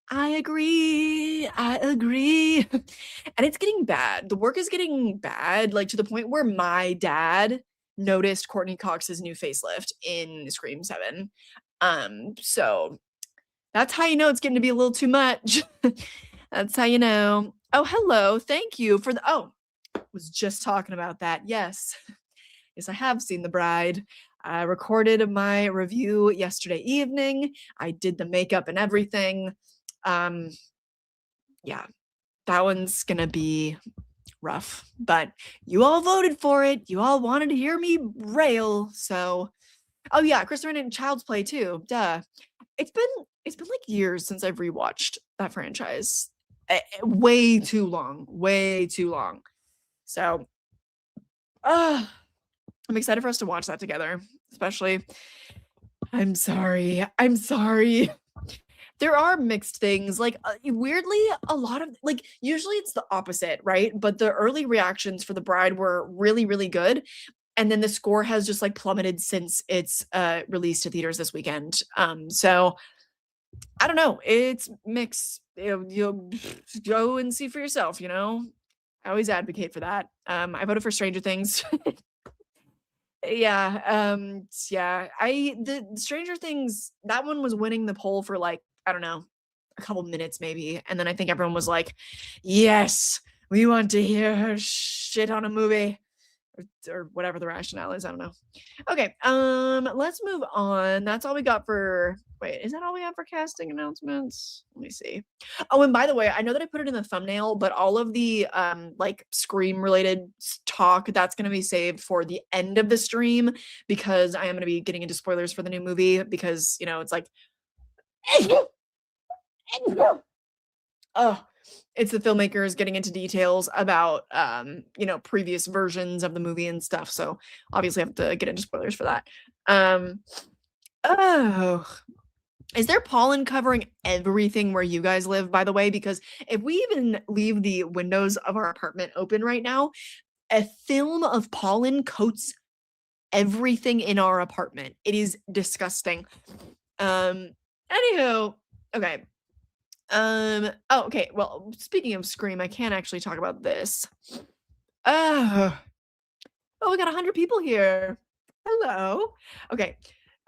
I agree. I agree. And it's getting bad. The work is getting bad, like to the point where my dad noticed Courtney Cox's new facelift in Scream 7. So that's how you know it's getting to be a little too much. That's how you know. Oh, hello. Thank you for the was just talking about that. Yes. Yes, I have seen The Bride. I recorded my review yesterday evening. I did the makeup and everything. Yeah, that one's gonna be rough, but you all voted for it. You all wanted to hear me rail, so oh yeah, Christopher Nolan Child's Play too. Duh. It's been like years since I've rewatched that franchise. Way too long. Way too long. So I'm excited for us to watch that together, especially. I'm sorry. I'm sorry. There are mixed things, like, weirdly, a lot of like, usually it's the opposite, right? But the early reactions for The Bride were really, really good, and then the score has just, like, plummeted since it's, released to theaters this weekend. So I don't know, it's mixed. You'll go and see for yourself, you know? I always advocate for that. I voted for Stranger Things. Yeah, yeah, the Stranger Things, that one was winning the poll for, like, I don't know, a couple minutes maybe, and then I think everyone was like, "Yes, we want to hear her shit on a movie," or whatever the rationale is, I don't know. Okay, let's move on. That's all we got for wait, is that all we have for casting announcements? Let me see. Oh, and by the way, I know that I put it in the thumbnail, but all of the like Scream related talk, that's going to be saved for the end of the stream because I am going to be getting into spoilers for the new movie because, you know, it's like oh, it's the filmmakers getting into details about you know, previous versions of the movie and stuff. So obviously I have to get into spoilers for that. Oh, is there pollen covering everything where you guys live, by the way? Because if we even leave the windows of our apartment open right now, a film of pollen coats everything in our apartment. It is disgusting. Anywho, okay. Oh, okay. Well, speaking of Scream, I can't actually talk about this. Oh, we got 100 people here. Hello. Okay.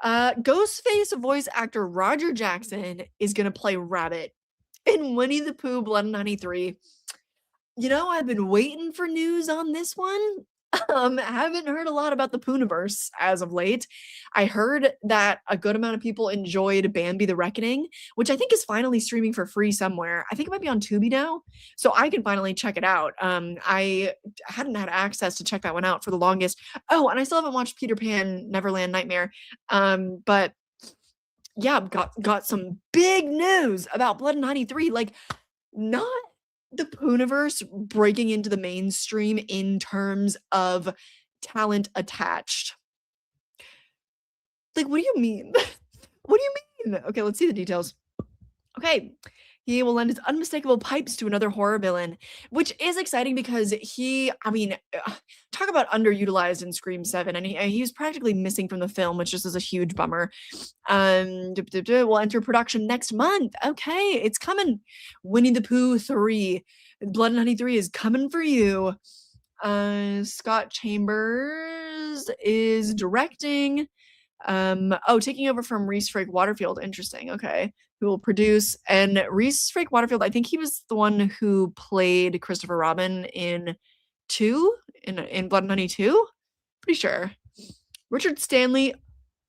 Ghostface voice actor Roger Jackson is gonna play Rabbit in Winnie the Pooh Blood and Honey 3. You know, I've been waiting for news on this one. Haven't heard a lot about the Pooniverse as of late. I heard that a good amount of people enjoyed Bambi the Reckoning, which I think is finally streaming for free somewhere. I think it might be on Tubi now, so I can finally check it out. I hadn't had access to check that one out for the longest. Oh, and I still haven't watched Peter Pan Neverland Nightmare. But yeah, got some big news about Blood and Honey 3. Like, not the Pooniverse breaking into the mainstream in terms of talent attached. Like, what do you mean? What do you mean? Okay, let's see the details. Okay, he will lend his unmistakable pipes to another horror villain, which is exciting because I mean, talk about underutilized in Scream 7, and he was practically missing from the film, which just is a huge bummer. Will enter production next month. Okay, it's coming. Winnie the Pooh 3. Blood and Honey 3 is coming for you. Scott Chambers is directing. Taking over from Reese Frake Waterfield. Interesting. Okay. Who will produce, and Reese Frake Waterfield, I think he was the one who played Christopher Robin in Blood and Honey 2. Pretty sure. Richard Stanley.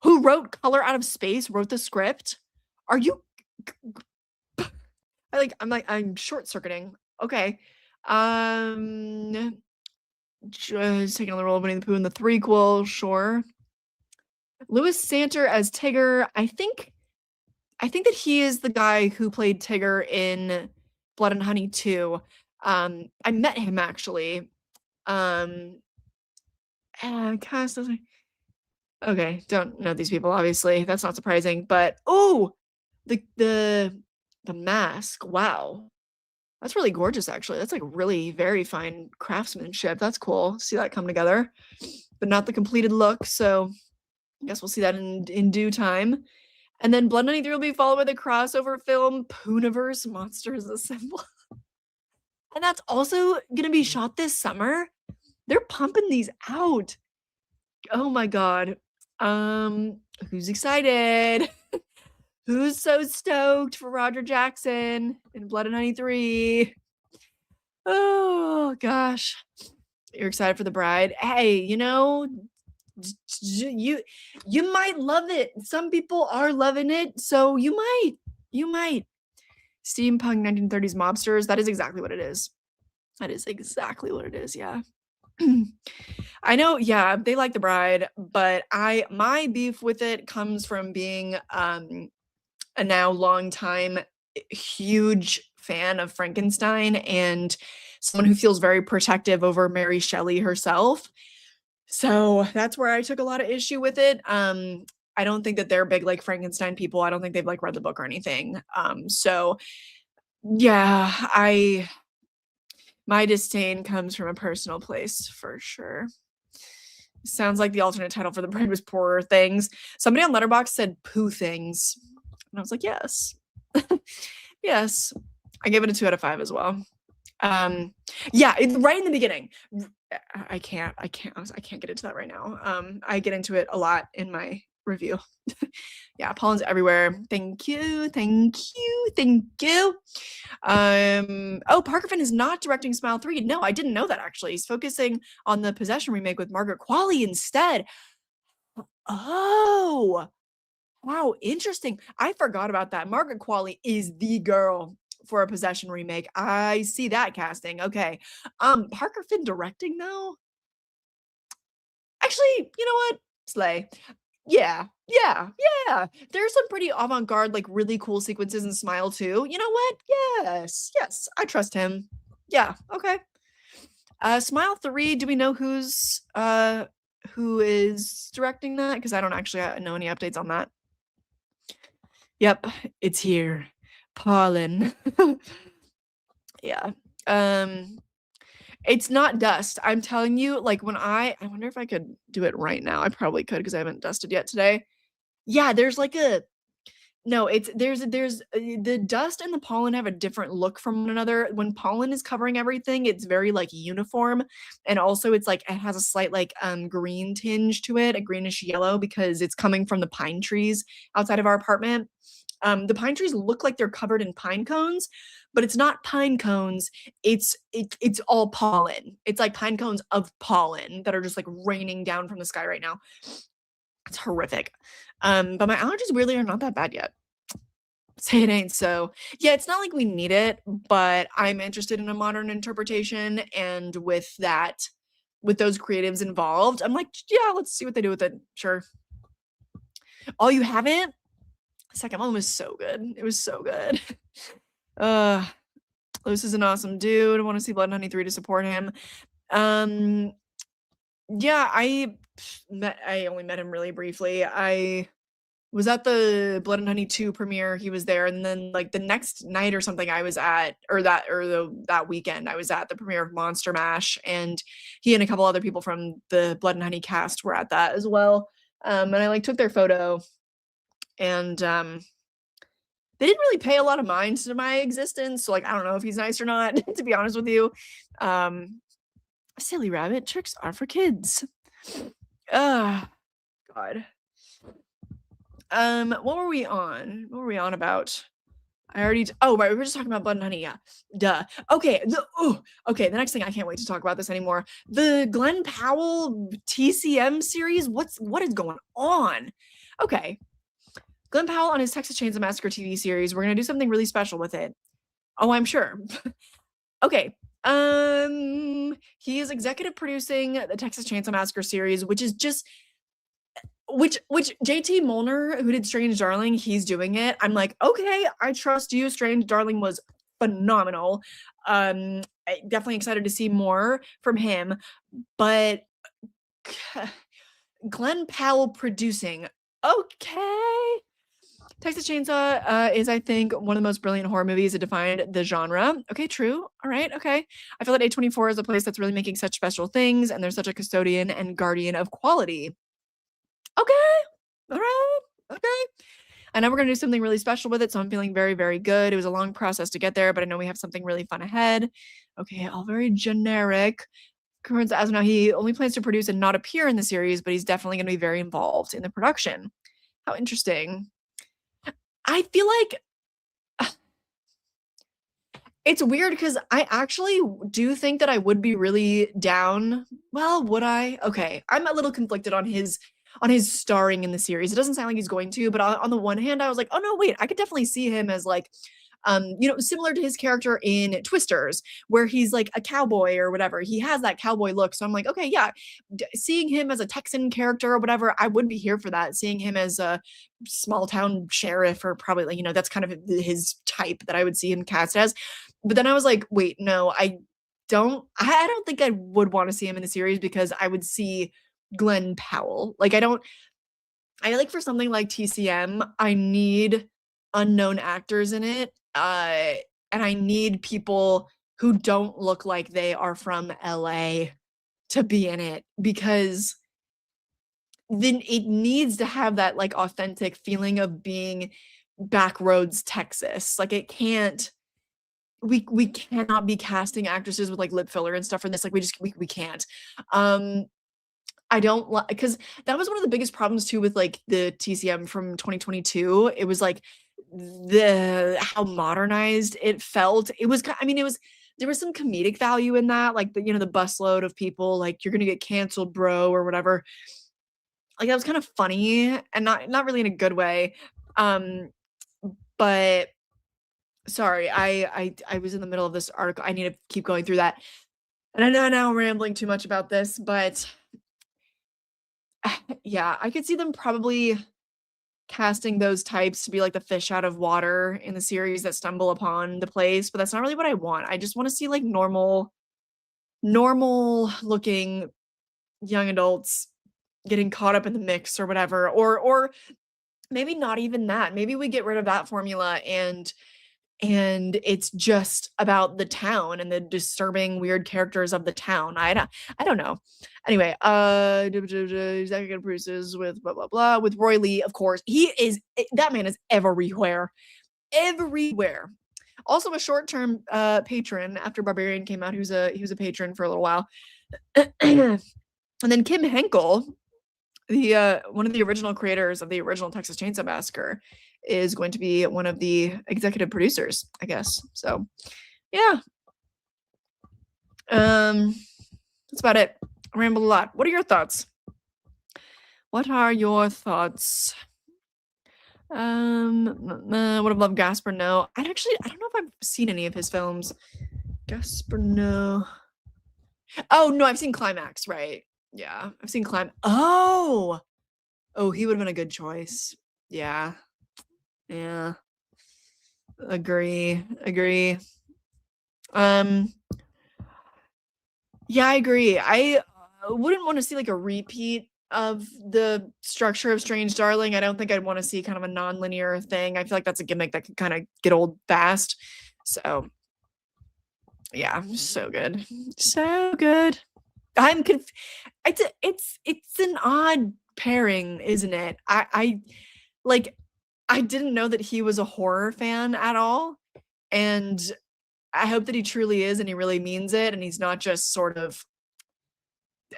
who wrote Color Out of Space, wrote the script. Are you I'm short circuiting. Okay. Just taking on the role of Winnie the Pooh in the threequel, sure. Louis Santer as Tigger. I think that he is the guy who played Tigger in Blood and Honey 2. I met him actually. Cast doesn't. Okay, don't know these people, obviously. That's not surprising. But the mask. Wow. That's really gorgeous, actually. That's like really very fine craftsmanship. That's cool. See that come together, but not the completed look. So I guess we'll see that in due time. And then Blood 93 will be followed by the crossover film Pooniverse Monsters Assemble. And that's also going to be shot this summer. They're pumping these out. Oh my God. Who's excited? Who's so stoked for Roger Jackson in Blood and Honey 3? Oh gosh. You're excited for The Bride? Hey, you might love it. Some people are loving it, so you might. Steampunk 1930s mobsters. That is exactly what it is. Yeah. I know, yeah, they like The Bride, but my beef with it comes from being a now long time huge fan of Frankenstein and someone who feels very protective over Mary Shelley herself. So that's where I took a lot of issue with it. I don't think that they're big like Frankenstein people. I don't think they've like read the book or anything. So yeah, my disdain comes from a personal place for sure. Sounds like the alternate title for The Bride was Poorer Things. Somebody on Letterboxd said Pooh Things. And I was like, yes. Yes. I gave it a 2 out of 5 as well. Yeah, right in the beginning. I can't get into that right now. I get into it a lot in my review. Yeah, pollen's everywhere. Thank you. Oh, Parker Finn is not directing Smile 3. No, I didn't know that actually. He's focusing on the Possession remake with Margaret Qualley instead. Oh, wow, interesting. I forgot about that. Margaret Qualley is the girl for a Possession remake. I see that casting. Okay. Parker Finn directing though? Actually, you know what? Slay. Yeah. There's some pretty avant-garde, like really cool sequences in Smile too. You know what? Yes. I trust him. Yeah. Okay. Smile 3, do we know who is directing that? Because I don't actually know any updates on that. Yep, it's here. Pollen. Yeah. It's not dust. I'm telling you, like when I wonder if I could do it right now. I probably could because I haven't dusted yet today. Yeah, there's like the dust and the pollen have a different look from one another. When pollen is covering everything, it's very like uniform, and also it's like it has a slight like green tinge to it, a greenish yellow, because it's coming from the pine trees outside of our apartment. The pine trees look like they're covered in pine cones, but it's not pine cones. It's all pollen. It's like pine cones of pollen that are just like raining down from the sky right now. It's horrific. But my allergies weirdly are not that bad yet. Say it ain't so. Yeah, it's not like we need it, but I'm interested in a modern interpretation, and with those creatives involved, I'm like, yeah, let's see what they do with it. Sure. Oh, you haven't? The second one was so good. It was so good. Lewis is an awesome dude. I want to see Blood and Honey 3 to support him. Yeah, I only met him really briefly. I was at the Blood and Honey 2 premiere. He was there, and then like the next night or something I was at, that weekend I was at the premiere of Monster Mash, and he and a couple other people from the Blood and Honey cast were at that as well. And I like took their photo, and they didn't really pay a lot of mind to my existence, so like I don't know if he's nice or not, to be honest with you. Silly rabbit, tricks are for kids. God. What were we on? What were we on about? Oh, right, we were just talking about Blood and Honey, yeah. Duh. Okay, the next thing, I can't wait to talk about this anymore. The Glenn Powell TCM series, what is going on? Okay. Glenn Powell on his Texas Chainsaw Massacre TV series. We're gonna do something really special with it. Oh, I'm sure. Okay. He is executive producing the Texas Chainsaw Massacre series, which is just which JT Molnar, who did Strange Darling, he's doing it. I'm like, okay, I trust you. Strange Darling was phenomenal. Definitely excited to see more from him, but Glenn Powell producing. Okay. Texas Chainsaw is, I think, one of the most brilliant horror movies that defined the genre. Okay, true. All right, okay. I feel that A24 is a place that's really making such special things, and they're such a custodian and guardian of quality. Okay, all right, okay. I know we're going to do something really special with it, so I'm feeling very, very good. It was a long process to get there, but I know we have something really fun ahead. Okay, all very generic. As of now, he only plans to produce and not appear in the series, but he's definitely going to be very involved in the production. How interesting. I feel like it's weird because I actually do think that I would be really down. Well, would I? Okay, I'm a little conflicted on his starring in the series. It doesn't sound like he's going to, but on the one hand, I was like, oh no, wait, I could definitely see him as like, similar to his character in Twisters, where he's like a cowboy or whatever. He has that cowboy look. So I'm like, okay, yeah, seeing him as a Texan character or whatever, I would be here for that. Seeing him as a small town sheriff or probably like, that's kind of his type that I would see him cast as. But then I was like, wait, no, I don't think I would want to see him in the series because I would see Glenn Powell. Like I like for something like TCM, I need unknown actors in it. And I need people who don't look like they are from LA to be in it because then it needs to have that like authentic feeling of being backroads Texas. Like it can't we cannot be casting actresses with like lip filler and stuff for this. Like we can't. I don't like because that was one of the biggest problems too with like the TCM from 2022. It was like how modernized it felt. It was there was some comedic value in that, like the the busload of people like you're gonna get canceled, bro, or whatever. Like that was kind of funny and not really in a good way. But sorry, I was in the middle of this article. I need to keep going through that. And I know now I'm rambling too much about this, but yeah, I could see them probably casting those types to be like the fish out of water in the series that stumble upon the place, but that's not really what I want. I just want to see like normal looking young adults getting caught up in the mix or whatever, or maybe not even that. Maybe we get rid of that formula and it's just about the town and the disturbing weird characters of the town. I don't know. Anyway, executive produces with blah blah blah with Roy Lee, of course. That man is everywhere. Everywhere. Also a short-term patron after Barbarian came out. He was a patron for a little while. And then Kim Henkel, the one of the original creators of the original Texas Chainsaw Massacre, is going to be one of the executive producers, I guess. So, yeah. That's about it. I rambled a lot. What are your thoughts? What are your thoughts? Would have loved Gasper No. I don't know if I've seen any of his films. Gasper No. Oh no, I've seen Climax, right? Yeah, I've seen Oh, he would have been a good choice. Yeah. Agree. Yeah, I agree. I wouldn't want to see like a repeat of the structure of Strange Darling. I don't think I'd want to see kind of a non-linear thing. I feel like that's a gimmick that could kind of get old fast. So yeah, so good. It's an odd pairing, isn't it? I didn't know that he was a horror fan at all, and I hope that he truly is and he really means it and he's not just sort of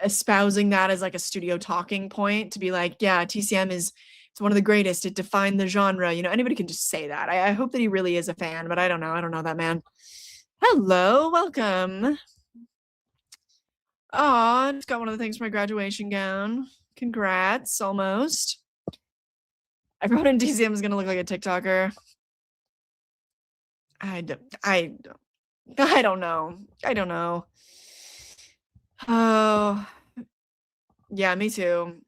espousing that as like a studio talking point to be like, yeah, TCM it's one of the greatest. It defined the genre. Anybody can just say that. I hope that he really is a fan, but I don't know. I don't know that man. Hello, welcome. Oh, I just got one of the things for my graduation gown. Congrats, almost. Everyone in TCM is gonna look like a TikToker. I don't know. I don't know. Oh, yeah, me too.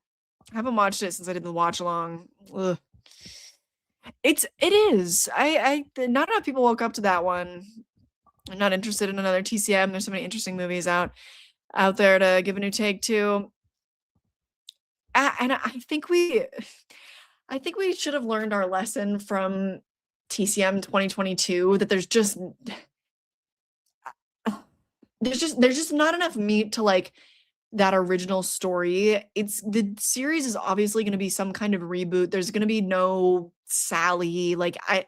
I haven't watched it since I did the watch along. Ugh. It is. Not enough people woke up to that one. I'm not interested in another TCM. There's so many interesting movies out there to give a new take to. And I think we should have learned our lesson from TCM 2022 that there's just not enough meat to like that original story. The series is obviously going to be some kind of reboot. There's going to be no Sally. Like I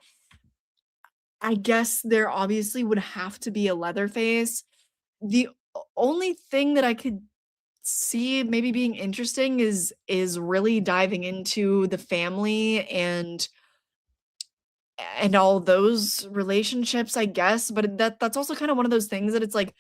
guess there obviously would have to be a Leatherface. The only thing that I could see maybe being interesting is really diving into the family and all those relationships, I guess. But that's also kind of one of those things that it's like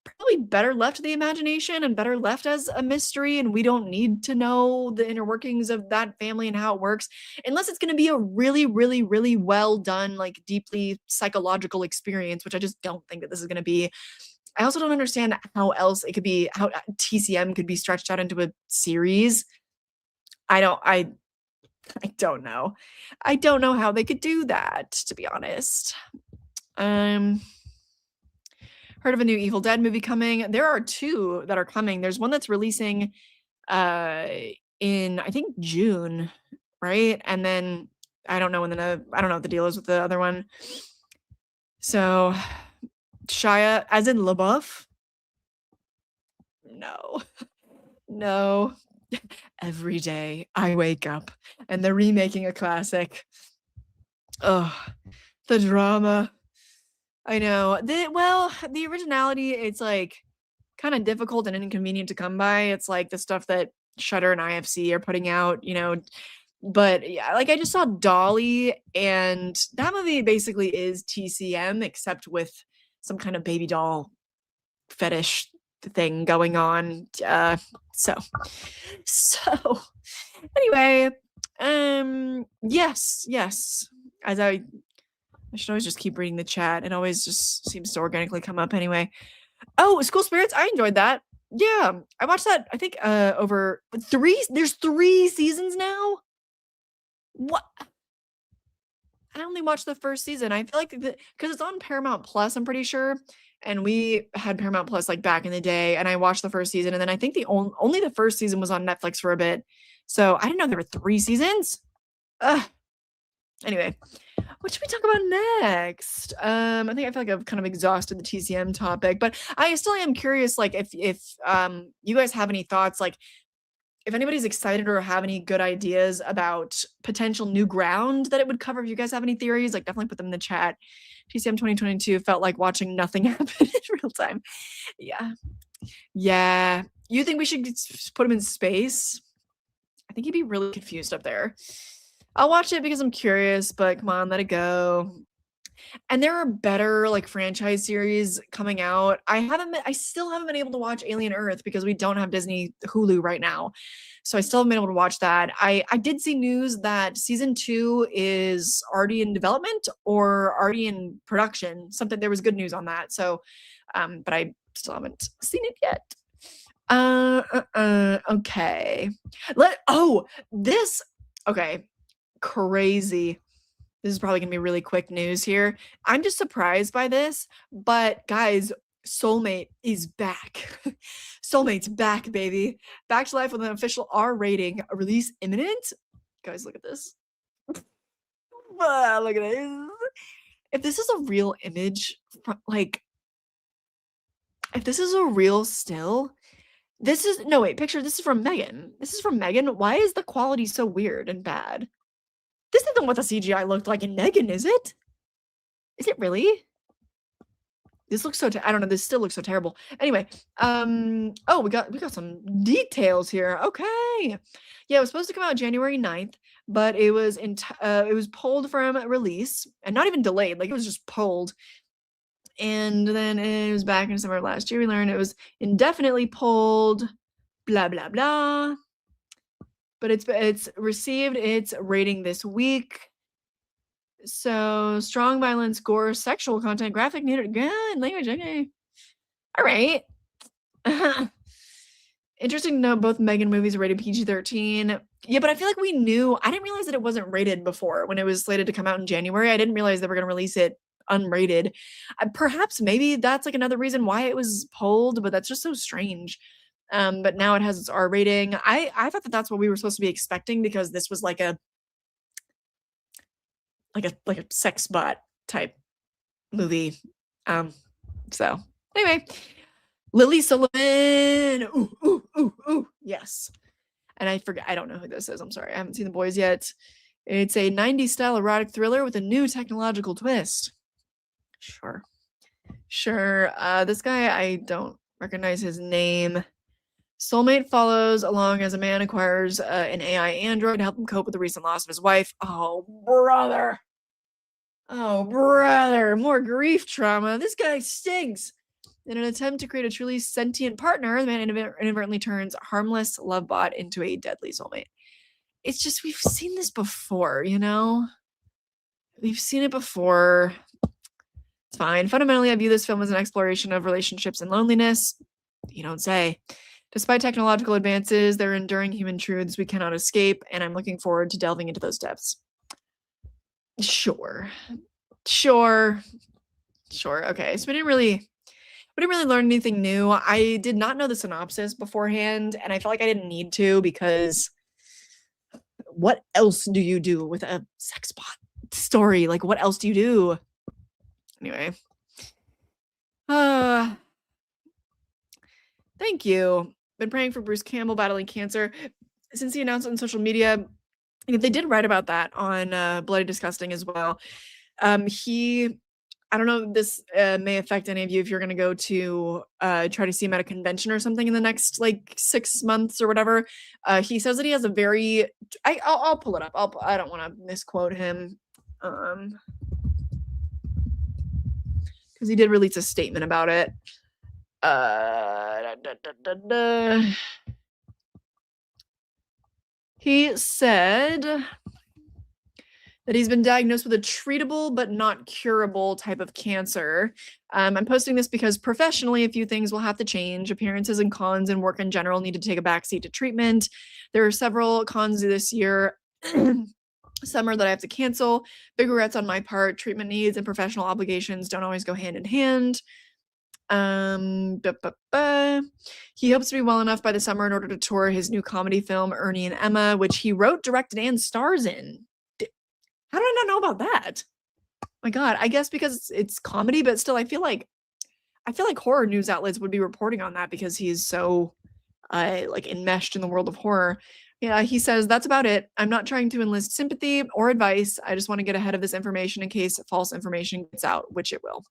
probably better left to the imagination and better left as a mystery, and we don't need to know the inner workings of that family and how it works unless it's going to be a really really really well done, like deeply psychological experience, which I just don't think that this is going to be. I also don't understand how else it could be, how TCM could be stretched out into a series. I don't know. I don't know how they could do that, to be honest. Heard of a new Evil Dead movie coming. There are two that are coming. There's one that's releasing in I think June, right? And then I don't know what the deal is with the other one. So Shia, as in LaBeouf? No. No. Every day I wake up and they're remaking a classic. Oh, the drama. I know. The originality, it's like kind of difficult and inconvenient to come by. It's like the stuff that Shudder and IFC are putting out, But yeah, like I just saw Dolly, and that movie basically is TCM except with some kind of baby doll fetish thing going on. So anyway, yes. As I should always just keep reading the chat. It always just seems to organically come up anyway. Oh, School Spirits, I enjoyed that. Yeah, I watched that, I think, over there's 3 seasons now? What? I only watched the first season. I feel like because it's on Paramount Plus, I'm pretty sure. And we had Paramount Plus like back in the day, and I watched the first season, and then I think the only the first season was on Netflix for a bit. So I didn't know there were 3 seasons. Anyway, what should we talk about next? I think I feel like I've kind of exhausted the TCM topic, but I still am curious, like if you guys have any thoughts, like if anybody's excited or have any good ideas about potential new ground that it would cover. If you guys have any theories, like definitely put them in the chat. TCM 2022 felt like watching nothing happen in real time. Yeah. You think we should put him in space? I think he'd be really confused up there. I'll watch it because I'm curious, but come on, let it go. And there are better like franchise series coming out. I still haven't been able to watch Alien Earth because we don't have Disney Hulu right now. So I still haven't been able to watch that. I did see news that season 2 is already in development or already in production. There was good news on that. So, but I still haven't seen it yet. Okay. Okay. Crazy. This is probably gonna be really quick news here. I'm just surprised by this, but guys, Soulmate is back. Soulmate's back, baby. Back to life with an official R rating. A release imminent. Guys, look at this. Look at this. If this is a real image, like, if this is a real still, this is from Megan. This is from Megan. Why is the quality so weird and bad? This isn't what the CGI looked like in Megan, is it? Is it really? This looks so I don't know, this still looks so terrible. Anyway, we got some details here. Okay. Yeah, it was supposed to come out January 9th, but it was pulled from release, and not even delayed, like it was just pulled. And then it was back in December last year. We learned it was indefinitely pulled, blah blah blah. but it's received its rating this week. So strong violence, gore, sexual content, graphic, nudity, good language. Okay, all right. Interesting to note, both Megan movies are rated PG-13. Yeah, but I feel like we knew. I didn't realize that it wasn't rated before when it was slated to come out in January. I didn't realize they were going to release it unrated. Perhaps maybe that's like another reason why it was pulled, but that's just so strange. But now it has its R rating. I thought that that's what we were supposed to be expecting, because this was like a sex bot type movie. So anyway, Lily Sullivan. Ooh, yes. And I don't know who this is. I'm sorry. I haven't seen The Boys yet. It's a 90s style erotic thriller with a new technological twist. Sure. This guy, I don't recognize his name. Soulmate follows along as a man acquires an AI android to help him cope with the recent loss of his wife. Oh, brother. More grief trauma. This guy stinks. In an attempt to create a truly sentient partner, the man inadvertently turns harmless love bot into a deadly soulmate. It's just, we've seen this before, you know? We've seen it before. It's fine. Fundamentally, I view this film as an exploration of relationships and loneliness. You don't say. Despite technological advances, there are enduring human truths we cannot escape, and I'm looking forward to delving into those depths. Sure. Okay, so we didn't really learn anything new. I did not know the synopsis beforehand, and I felt like I didn't need to, because what else do you do with a sex bot story? Like, what else do you do? Anyway. Thank you. Been praying for Bruce Campbell battling cancer since he announced on social media. They did write about that on Bloody Disgusting as well. I don't know if this may affect any of you if you're going to go to try to see him at a convention or something in the next like 6 months or whatever. He says that he has a very, I'll pull it up. I don't want to misquote him. Because he did release a statement about it. He said that he's been diagnosed with a treatable but not curable type of cancer. I'm posting this because professionally, a few things will have to change. Appearances and cons and work in general need to take a backseat to treatment. There are several cons this year. Summer that I have to cancel. Big regrets on my part. Treatment needs and professional obligations don't always go hand in hand. He hopes to be well enough by the summer in order to tour his new comedy film, Ernie and Emma, which he wrote, directed, and stars in. How did I not know about that? My God, I guess because it's comedy, but still, I feel like horror news outlets would be reporting on that because he's so like enmeshed in the world of horror. Yeah, he says, that's about it. I'm not trying to enlist sympathy or advice. I just want to get ahead of this information in case false information gets out, which it will.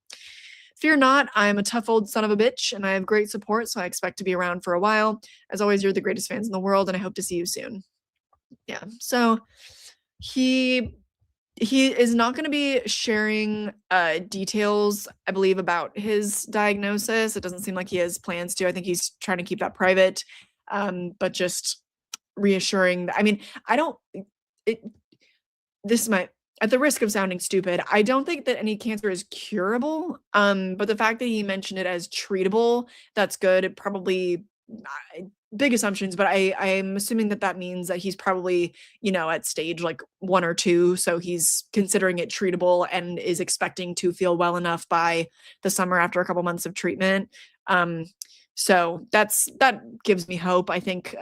Fear not, I'm a tough old son of a bitch, and I have great support, so I expect to be around for a while. As always, you're the greatest fans in the world, and I hope to see you soon. Yeah, so he is not going to be sharing details, I believe, about his diagnosis. It doesn't seem like he has plans to. I think he's trying to keep that private, but just reassuring. I mean, this is at the risk of sounding stupid, I don't think that any cancer is curable. But the fact that he mentioned it as treatable, that's good. It probably big assumptions, but I'm assuming that means that he's probably, at stage like 1 or 2. So he's considering it treatable and is expecting to feel well enough by the summer after a couple months of treatment. So that gives me hope. I think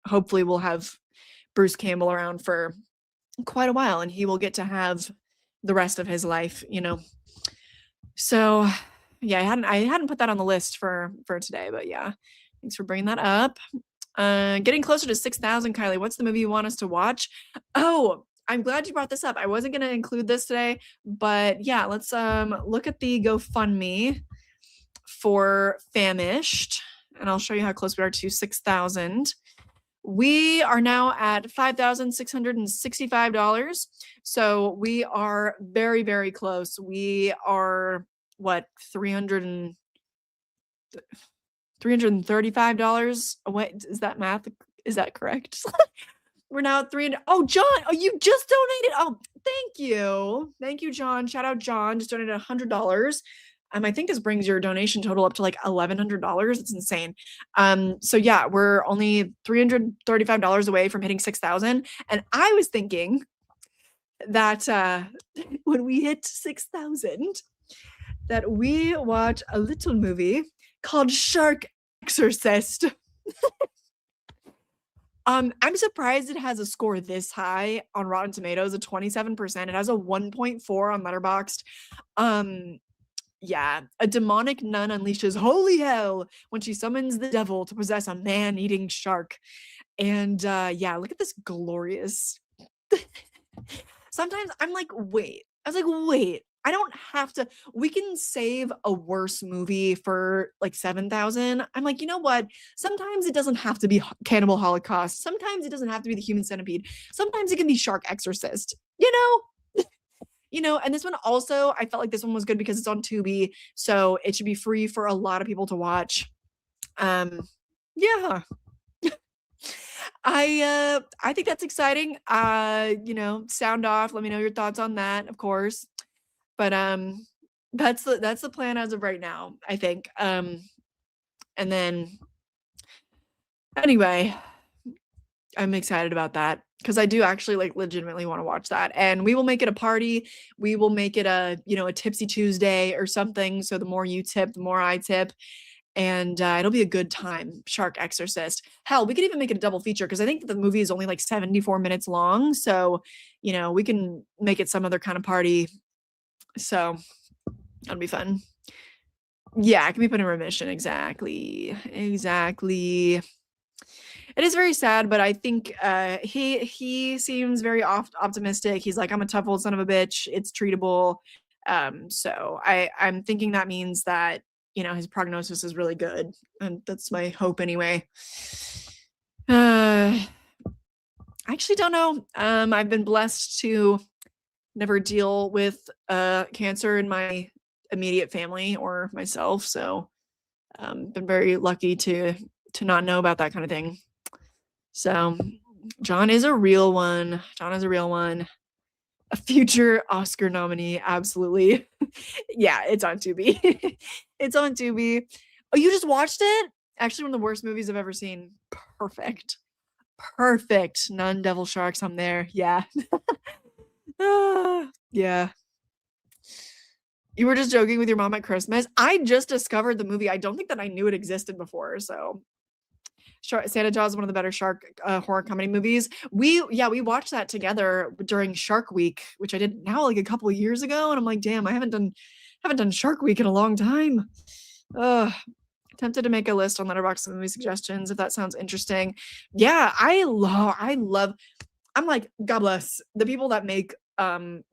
hopefully we'll have Bruce Campbell around for quite a while and he will get to have the rest of his life, So yeah, I hadn't put that on the list for today, but yeah, thanks for bringing that up. Getting closer to 6,000, Kylie. What's the movie you want us to watch? Oh, I'm glad you brought this up. I wasn't going to include this today, but yeah, let's look at the GoFundMe for Famished, and I'll show you how close we are to 6,000. We are now at $5,665. So we are very, very close. We are $335 away. Is that math? Is that correct? We're now at 300. Oh, John, oh, you just donated. Oh, thank you. Thank you, John. Shout out John. Just donated $100. I think this brings your donation total up to like $1,100. It's insane. So yeah, we're only $335 away from hitting 6,000. And I was thinking that when we hit 6,000, that we watch a little movie called Shark Exorcist. I'm surprised it has a score this high on Rotten Tomatoes, a 27%. It has a 1.4 on Letterboxd. Yeah, a demonic nun unleashes holy hell when she summons the devil to possess a man-eating shark. And yeah, look at this glorious. Sometimes I'm like, wait. I was like, wait. I don't have to. We can save a worse movie for like 7,000. I'm like, you know what? Sometimes it doesn't have to be Cannibal Holocaust. Sometimes it doesn't have to be the Human Centipede. Sometimes it can be Shark Exorcist. And this one also, I felt like this one was good because it's on Tubi, so it should be free for a lot of people to watch. Yeah. I think that's exciting. Sound off. Let me know your thoughts on that, of course. But that's the plan as of right now, I think. And then anyway, I'm excited about that because I do actually like legitimately want to watch that. And we will make it a party. We will make it a Tipsy Tuesday or something. So the more you tip, the more I tip. And it'll be a good time. Shark Exorcist. Hell, we could even make it a double feature because I think that the movie is only like 74 minutes long. So, we can make it some other kind of party. So that'll be fun. Yeah, it can be put in remission. Exactly. It is very sad, but I think he seems very optimistic. He's like, I'm a tough old son of a bitch. It's treatable. So I'm thinking that means that, his prognosis is really good. And that's my hope anyway. I actually don't know. I've been blessed to never deal with cancer in my immediate family or myself. So been very lucky to not know about that kind of thing. So John is a real one. A future Oscar nominee. Absolutely. Yeah, it's on Tubi. It's on Tubi. Oh, you just watched it? Actually, one of the worst movies I've ever seen. Perfect. Nun, devil, sharks. I'm there. Yeah. Yeah. You were just joking with your mom at Christmas. I just discovered the movie. I don't think that I knew it existed before. So Santa Jaws is one of the better shark horror comedy movies. We watched that together during Shark Week, which I did now like a couple of years ago. And I'm like, damn, I haven't done Shark Week in a long time. Tempted to make a list on Letterboxd of movie suggestions if that sounds interesting. Yeah, I love I'm like, God bless the people that make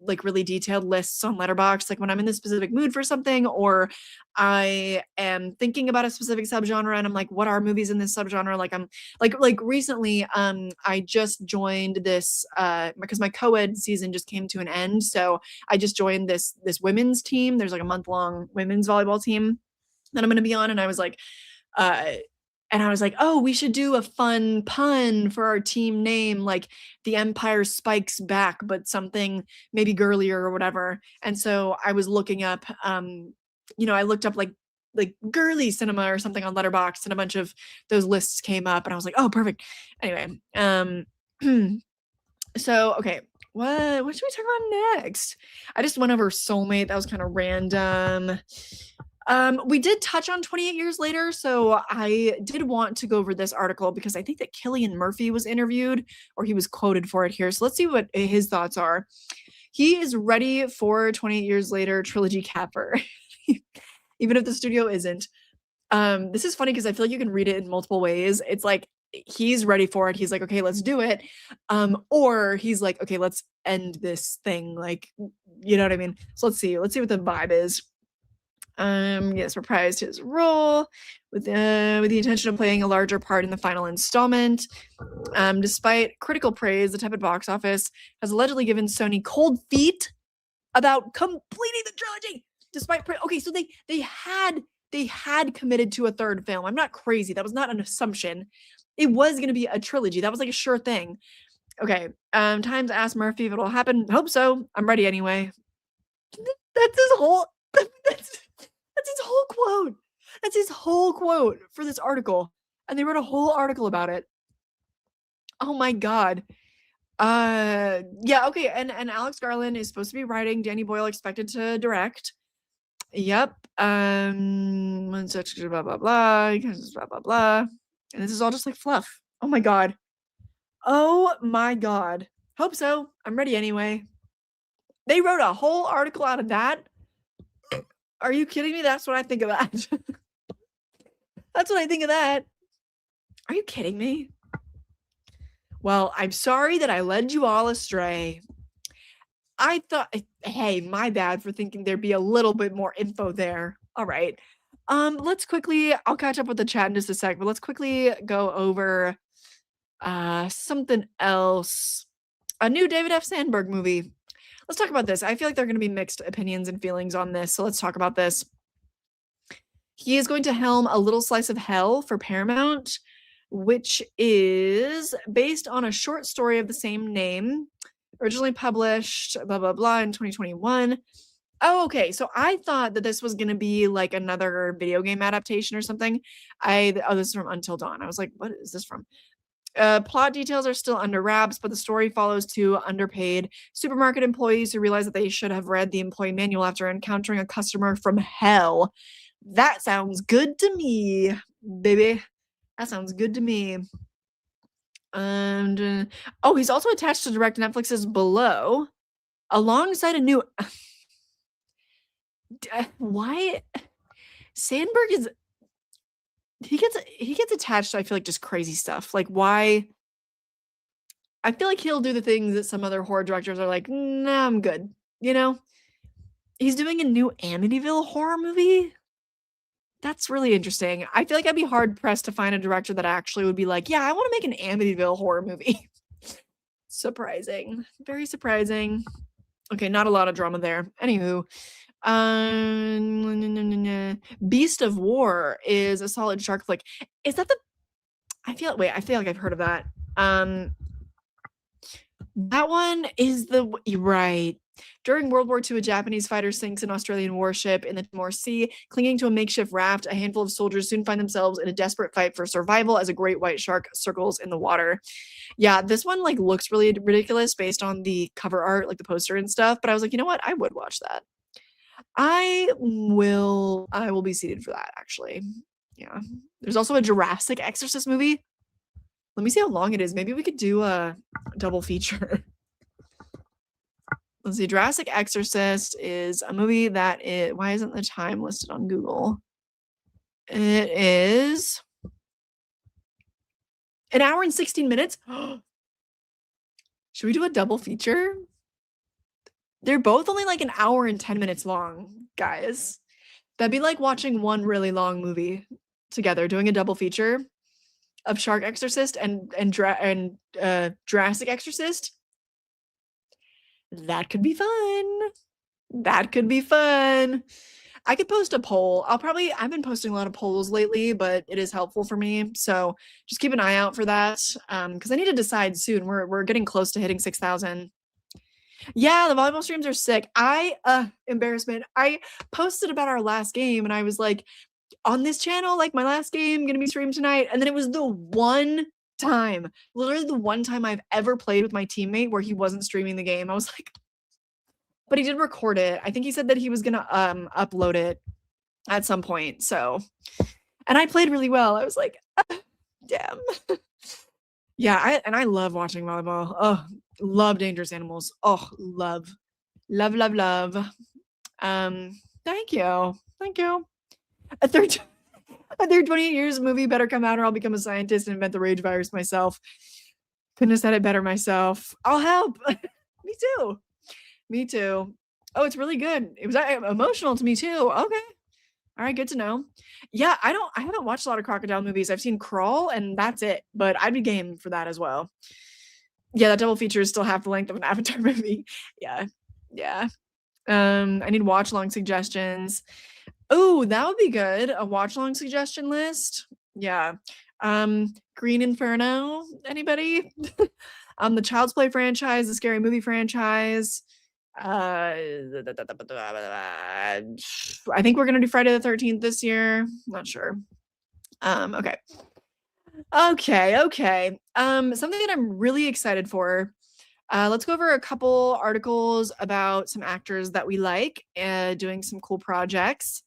like really detailed lists on Letterboxd. Like when I'm in the specific mood for something, or I am thinking about a specific subgenre and I'm like, what are movies in this subgenre? Like I'm like recently, I just joined this because my co-ed season just came to an end. So I just joined this women's team. There's like a month-long women's volleyball team that I'm gonna be on. And I was like, oh, we should do a fun pun for our team name, like The Empire Spikes Back, but something maybe girlier or whatever. And so I was looking up, I looked up like girly cinema or something on Letterboxd, and a bunch of those lists came up, and I was like, oh, perfect. Anyway, so okay, what should we talk about next? I just went over Soulmate. That was kind of random. We did touch on 28 Years Later, so I did want to go over this article because I think that Cillian Murphy was interviewed, or he was quoted for it here. So let's see what his thoughts are. He is ready for 28 Years Later trilogy capper, even if the studio isn't. This is funny because I feel like you can read it in multiple ways. It's like he's ready for it. He's like, okay, let's do it. Or he's like, okay, let's end this thing. Like, you know what I mean? So let's see what the vibe is. Yes, reprised his role with the intention of playing a larger part in the final installment. Despite critical praise, the tepid box office has allegedly given Sony cold feet about completing the trilogy. Despite so they had committed to a third film. I'm not crazy. That was not an assumption. It was going to be a trilogy. That was like a sure thing. Okay. Time to ask Murphy if it'll happen. Hope so. I'm ready anyway. That's his whole that's his whole quote. That's his whole quote for this article. And they wrote a whole article about it. Oh my god. Yeah, okay. And Alex Garland is supposed to be writing. Danny Boyle expected to direct. Yep. One section, blah blah blah, blah blah blah. And this is all just like fluff. Oh my god. Oh my god. Hope so. I'm ready anyway. They wrote a whole article out of that. Are you kidding me? That's what I think of that. That's what I think of that. Are you kidding me? Well, I'm sorry that I led you all astray. I thought, hey, my bad for thinking there'd be a little bit more info there. All right. Let's quickly, I'll catch up with the chat in just a sec, but let's quickly go over something else. A new David F. Sandberg movie. Let's talk about this. I feel like there are going to be mixed opinions and feelings on this, so let's talk about this. He is going to helm A Little Slice of Hell for Paramount, which is based on a short story of the same name, originally published, blah, blah, blah, in 2021. Oh, okay. So I thought that this was going to be like another video game adaptation or something. This is from Until Dawn. I was like, what is this from? Plot details are still under wraps, but the story follows two underpaid supermarket employees who realize that they should have read the employee manual after encountering a customer from hell. That sounds good to me, baby. That sounds good to me. And oh, he's also attached to direct Netflix's Below, alongside a new. Why? Sandberg is. He gets attached to, I feel like, just crazy stuff. Like, why? I feel like he'll do the things that some other horror directors are like, nah, I'm good. You know? He's doing a new Amityville horror movie. That's really interesting. I feel like I'd be hard pressed to find a director that actually would be like, yeah, I want to make an Amityville horror movie. Surprising. Very surprising. Okay, not a lot of drama there. Anywho, Beast of War is a solid shark flick. Is that the? I feel like I've heard of that. That one is the right. During World War II, a Japanese fighter sinks an Australian warship in the Timor Sea. Clinging to a makeshift raft, a handful of soldiers soon find themselves in a desperate fight for survival as a great white shark circles in the water. Yeah, this one like looks really ridiculous based on the cover art, like the poster and stuff. But I was like, you know what? I would watch that. I will be seated for that, actually. Yeah. There's also a Jurassic Exorcist movie. Let me see how long it is. Maybe we could do a double feature. Let's see. Jurassic Exorcist is a movie that why isn't the time listed on Google? It is an hour and 16 minutes. Should we do a double feature? They're both only like an hour and 10 minutes long, guys. That'd be like watching one really long movie together, doing a double feature of Shark Exorcist and Jurassic Exorcist. That could be fun. That could be fun. I could post a poll. I've been posting a lot of polls lately, but it is helpful for me. So just keep an eye out for that. Because I need to decide soon. We're getting close to hitting 6,000. Yeah, the volleyball streams are sick. Embarrassment. I posted about our last game and I was like, on this channel, like my last game, gonna be streamed tonight. And then it was the one time, literally the one time I've ever played with my teammate where he wasn't streaming the game. I was like, but he did record it. I think he said that he was gonna upload it at some point. So, and I played really well. I was like, damn. Yeah, I love watching volleyball. Oh, love Dangerous Animals. Oh, love. Thank you. A third 28 years movie better come out or I'll become a scientist and invent the rage virus myself. Couldn't have said it better myself. I'll help. Me too. Oh, it's really good. It was emotional to me too. Okay. All right, good to know. Yeah, I haven't watched a lot of crocodile movies. I've seen Crawl and that's it, but I'd be game for that as well. Yeah, that double feature is still half the length of an Avatar movie. Yeah. I need watch long suggestions. Oh, that would be good. A watch long suggestion list. Yeah. Green Inferno. Anybody? The Child's Play franchise, the Scary Movie franchise. I think we're gonna do Friday the 13th this year. Not sure. Okay. Something that I'm really excited for. Let's go over a couple articles about some actors that we like doing some cool projects.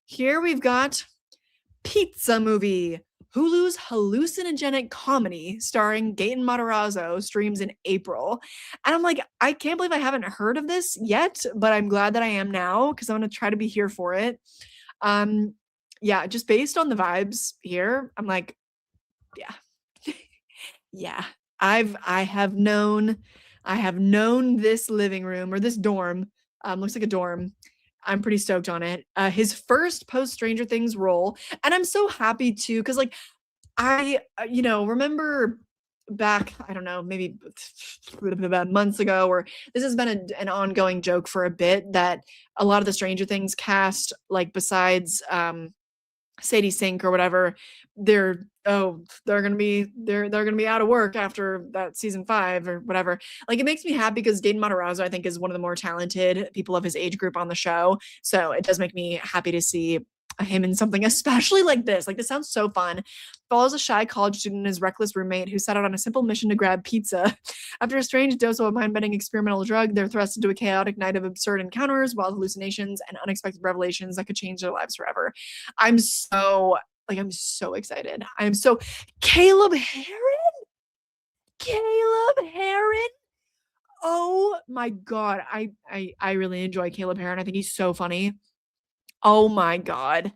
Here we've got Pizza Movie, Hulu's hallucinogenic comedy starring Gaten Matarazzo streams in April. And I'm like, I can't believe I haven't heard of this yet, but I'm glad that I am now because I'm going to try to be here for it. Yeah, just based on the vibes here, I'm like, yeah. Yeah. I have known this living room or this dorm. Looks like a dorm. I'm pretty stoked on it. His first post Stranger Things role, and I'm so happy too, because like I, remember back, I don't know, maybe months ago, or this has been an ongoing joke for a bit that a lot of the Stranger Things cast, like besides Sadie Sink or whatever, they're gonna be out of work after that season 5 or whatever. Like, it makes me happy because Gaten Matarazzo, I think, is one of the more talented people of his age group on the show. So it does make me happy to see him in something, especially like this. Like, this sounds so fun. Follows a shy college student and his reckless roommate who set out on a simple mission to grab pizza. After a strange dose of a mind-bending experimental drug, they're thrust into a chaotic night of absurd encounters, wild hallucinations, and unexpected revelations that could change their lives forever. I'm so excited. Caleb Heron. Oh my God. I really enjoy Caleb Heron. I think he's so funny. Oh my God.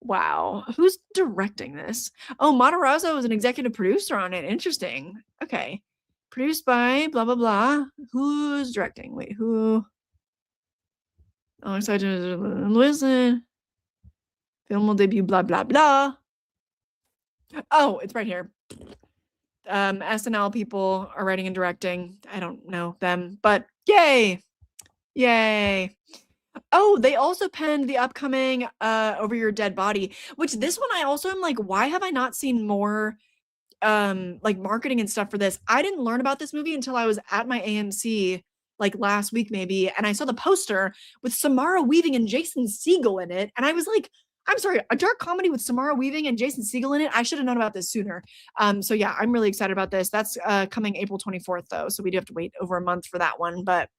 Wow. Who's directing this? Oh, Matarazzo is an executive producer on it. Interesting. Okay. Produced by blah, blah, blah. Who's directing? Wait, who? Oh, excited to listen. Film will debut, blah, blah, blah. Oh, it's right here. SNL people are writing and directing. I don't know them, but yay. Oh, they also penned the upcoming Over Your Dead Body, which this one I also am like, why have I not seen more like marketing and stuff for this? I didn't learn about this movie until I was at my AMC like last week maybe, and I saw the poster with Samara Weaving and Jason Segel in it, and I was like, I'm sorry, a dark comedy with Samara Weaving and Jason Segel in it? I should have known about this sooner. So yeah, I'm really excited about this. That's coming April 24th though, so we do have to wait over a month for that one, but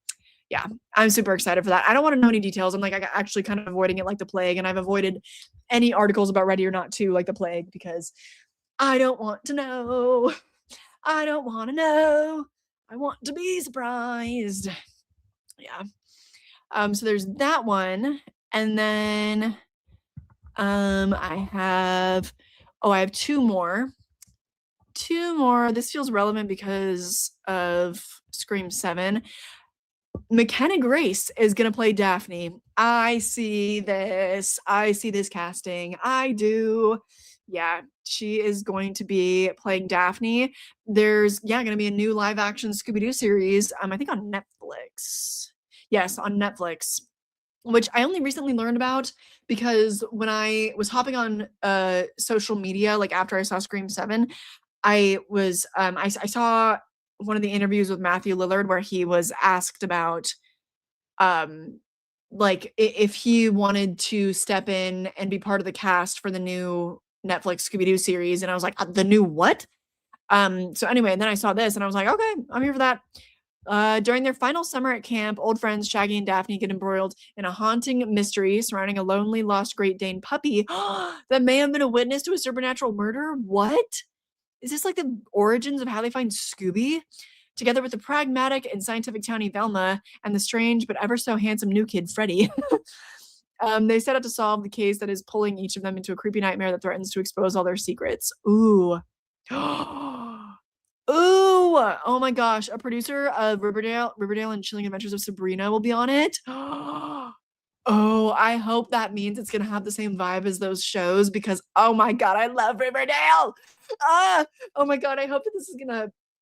yeah, I'm super excited for that. I don't want to know any details. I'm like actually kind of avoiding it like the plague, and I've avoided any articles about Ready or Not 2 like the plague because I don't want to know. I don't want to know. I want to be surprised. Yeah. So there's that one, and then I have two more. This feels relevant because of Scream 7. McKenna Grace is going to play Daphne. I see this casting. I do. Yeah, she is going to be playing Daphne. There's going to be a new live action Scooby-Doo series, I think on Netflix. Yes, on Netflix, which I only recently learned about because when I was hopping on social media, like after I saw Scream 7, I was I saw one of the interviews with Matthew Lillard where he was asked about like if he wanted to step in and be part of the cast for the new Netflix Scooby-Doo series, and I was like, the new what? So anyway, and then I saw this and I was like, okay, I'm here for that. During their final summer at camp, old friends Shaggy and Daphne get embroiled in a haunting mystery surrounding a lonely lost Great Dane puppy that may have been a witness to a supernatural murder. What? Is this like the origins of how they find Scooby? Together with the pragmatic and scientific townie Velma and the strange but ever so handsome new kid Freddy, they set out to solve the case that is pulling each of them into a creepy nightmare that threatens to expose all their secrets. Ooh. Ooh. Oh my gosh. A producer of Riverdale and Chilling Adventures of Sabrina will be on it. Oh, I hope that means it's going to have the same vibe as those shows because, oh my God, I love Riverdale. Oh my God, I hope it's going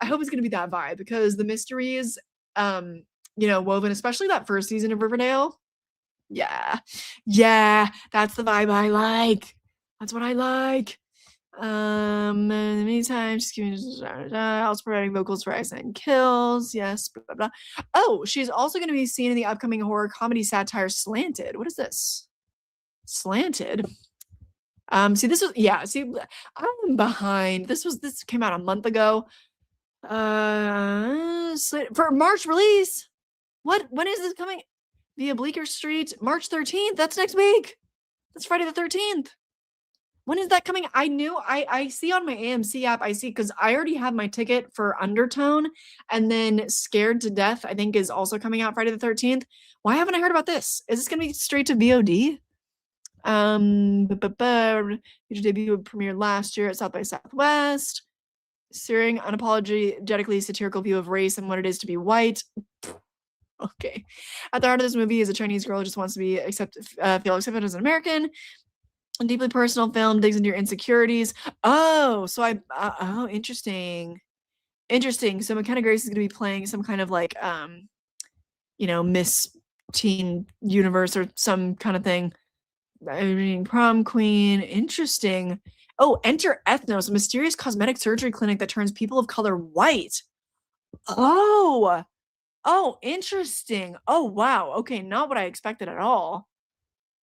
to be that vibe because the mysteries, woven, especially that first season of Riverdale. Yeah, that's the vibe I like. That's what I like. In the meantime, she's giving also providing vocals for Iceland Kills. Yes, blah, blah, blah. Oh, she's also going to be seen in the upcoming horror comedy satire Slanted. What is this? Slanted. See, this was, yeah, see, I'm behind. This came out a month ago. For March release. When is this coming? Via Bleecker Street, March 13th. That's next week. That's Friday the 13th. When is that coming? I see on my AMC app, I see, because I already have my ticket for Undertone, and then Scared to Death, I think, is also coming out Friday the 13th. Why haven't I heard about this? Is this going to be straight to VOD? Your debut premiered last year at South by Southwest. Searing, unapologetically satirical view of race and what it is to be white. Okay. At the heart of this movie is a Chinese girl who just wants to be feel accepted as an American. A deeply personal film, digs into your insecurities. Oh, so oh, interesting. Interesting. So McKenna Grace is going to be playing some kind of like, Miss Teen Universe or some kind of thing. Prom queen. Interesting. Oh, enter Ethnos, a mysterious cosmetic surgery clinic that turns people of color white. Oh, interesting. Oh, wow. Okay, not what I expected at all.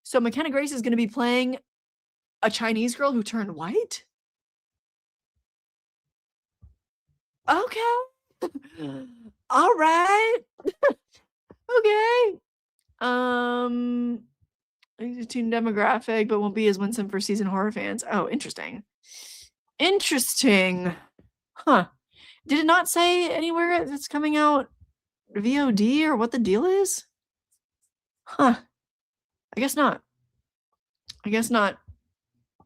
So McKenna Grace is going to be playing a Chinese girl who turned white? Okay. All right. Okay. Teen demographic, but won't be as winsome for seasoned horror fans. Oh, interesting. Interesting. Huh. Did it not say anywhere that's coming out VOD or what the deal is? Huh. I guess not.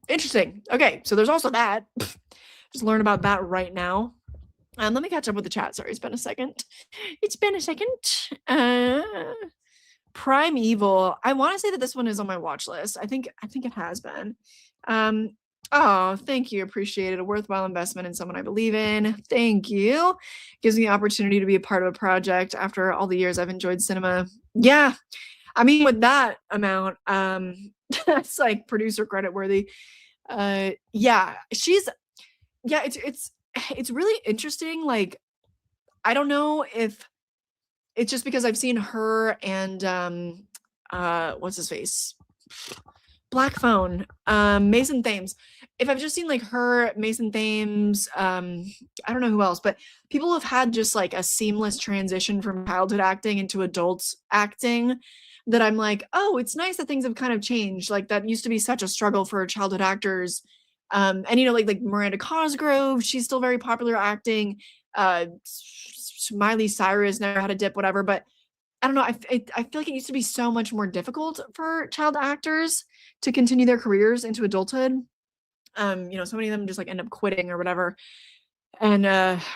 Interesting. Okay, so there's also that. Just learn about that right now. Let me catch up with the chat. Sorry, it's been a second. Primeval. I want to say that this one is on my watch list. I think it has been. Oh, thank you. Appreciate it. A worthwhile investment in someone I believe in. Thank you. Gives me the opportunity to be a part of a project after all the years I've enjoyed cinema. Yeah. I mean, with that amount, that's like producer credit worthy. Yeah, it's really interesting. Like, I don't know if it's just because I've seen her and what's his face? Black Phone, Mason Thames. If I've just seen like her, Mason Thames, I don't know who else, but people have had just like a seamless transition from childhood acting into adult acting that I'm like, oh, it's nice that things have kind of changed. Like that used to be such a struggle for childhood actors. And like Miranda Cosgrove, she's still very popular acting. Miley Cyrus never had a dip, whatever. But I don't know. I feel like it used to be so much more difficult for child actors to continue their careers into adulthood. So many of them just like end up quitting or whatever. And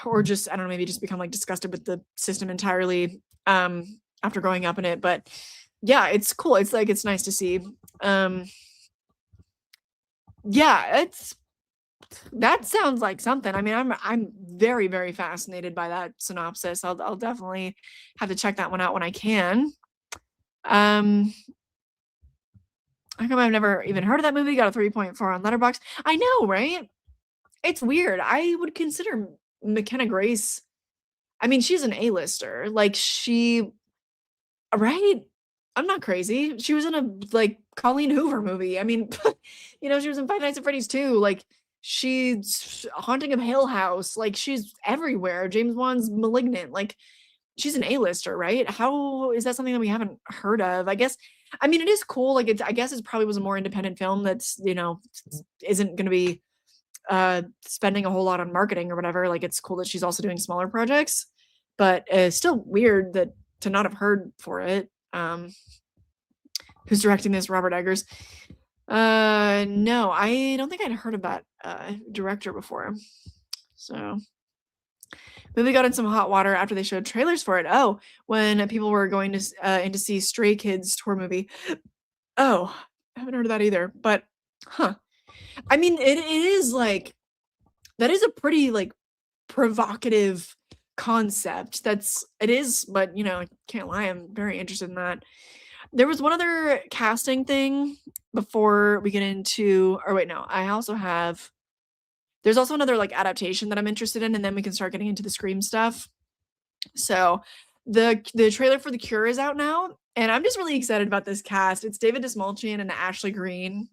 or just, I don't know, maybe just become like disgusted with the system entirely after growing up in it. But yeah, it's cool. It's like, it's nice to see. Yeah, that sounds like something. I mean, I'm very, very fascinated by that synopsis. I'll definitely have to check that one out when I can. How come I've never even heard of that movie? Got a 3.4 on Letterboxd. I know, right? It's weird. I would consider McKenna Grace. I mean, she's an A-lister. Like right? I'm not crazy. She was in a like Colleen Hoover movie. I mean, she was in Five Nights at Freddy's too. Like she's Haunting of Hill House. Like she's everywhere. James Wan's Malignant. Like she's an A-lister, right? How is that something that we haven't heard of? I guess. I mean, it is cool. Like I guess it probably was a more independent film that's isn't going to be spending a whole lot on marketing or whatever. Like it's cool that she's also doing smaller projects, but it's still weird that to not have heard for it. Who's directing this? Robert Eggers. No, I don't think I'd heard of that director before. So movie got in some hot water after they showed trailers for it. Oh, when people were going to in to see Stray Kids tour movie. Oh, I haven't heard of that either. But I mean, it is like that is a pretty like provocative concept. It is, but I can't lie, I'm very interested in that. There was one other casting thing before we get into, or wait, no, I also have There's also another like adaptation that I'm interested in, and then we can start getting into the Scream stuff. So the trailer for The Cure is out now, and I'm just really excited about this cast. It's David Dastmalchian and Ashley Greene.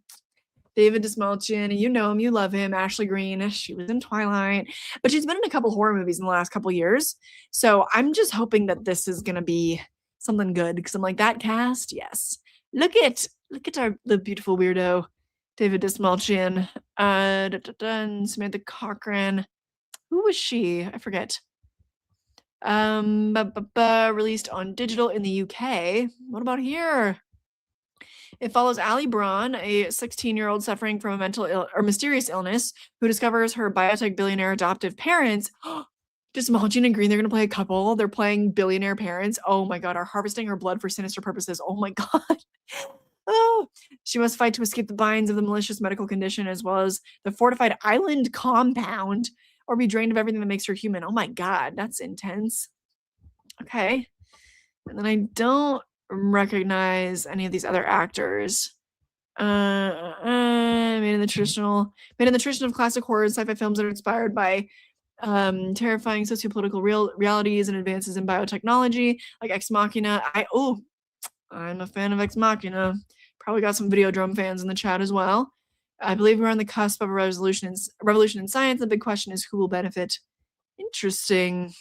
David Dastmalchian, you know him, you love him. Ashley Greene, she was in Twilight, but she's been in a couple horror movies in the last couple years. So I'm just hoping that this is gonna be something good, because I'm like, that cast, yes. Look at the beautiful weirdo, David Dastmalchian, Samantha Cochran. Who was she? I forget. Released on digital in the UK. What about here? It follows Ali Braun, a 16-year-old suffering from a mental or mysterious illness, who discovers her biotech billionaire adoptive parents. Dastmalchian and Green, they're going to play a couple. They're playing billionaire parents. Oh my God, are harvesting her blood for sinister purposes. Oh my God. Oh, she must fight to escape the binds of the malicious medical condition, as well as the fortified island compound, or be drained of everything that makes her human. Oh my God, that's intense. Okay. And then I don't recognize any of these other actors. Made in the tradition of classic horror and sci-fi films that are inspired by terrifying sociopolitical realities and advances in biotechnology, like Ex Machina. I'm a fan of Ex Machina. Probably got some Videodrome fans in the chat as well. I believe we're on the cusp of a revolution in science. The big question is who will benefit. Interesting.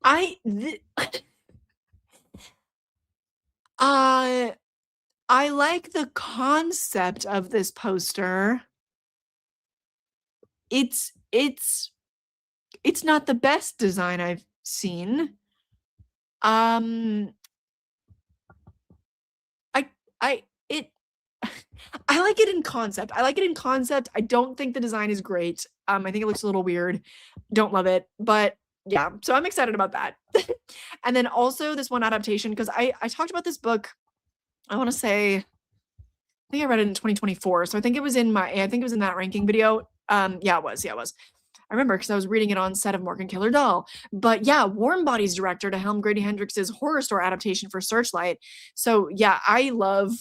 I like the concept of this poster. It's not the best design I've seen. I like it in concept. I don't think the design is great. I think it looks a little weird. Don't love it, but yeah, so I'm excited about that. And then also this one adaptation, because I talked about this book, I want to say, I think I read it in 2024. So I think it was in that ranking video. Yeah, it was. I remember because I was reading it on set of Morgan Killer Doll. But yeah, Warm Bodies director to helm Grady Hendrix's Horror Store adaptation for Searchlight. So yeah, I love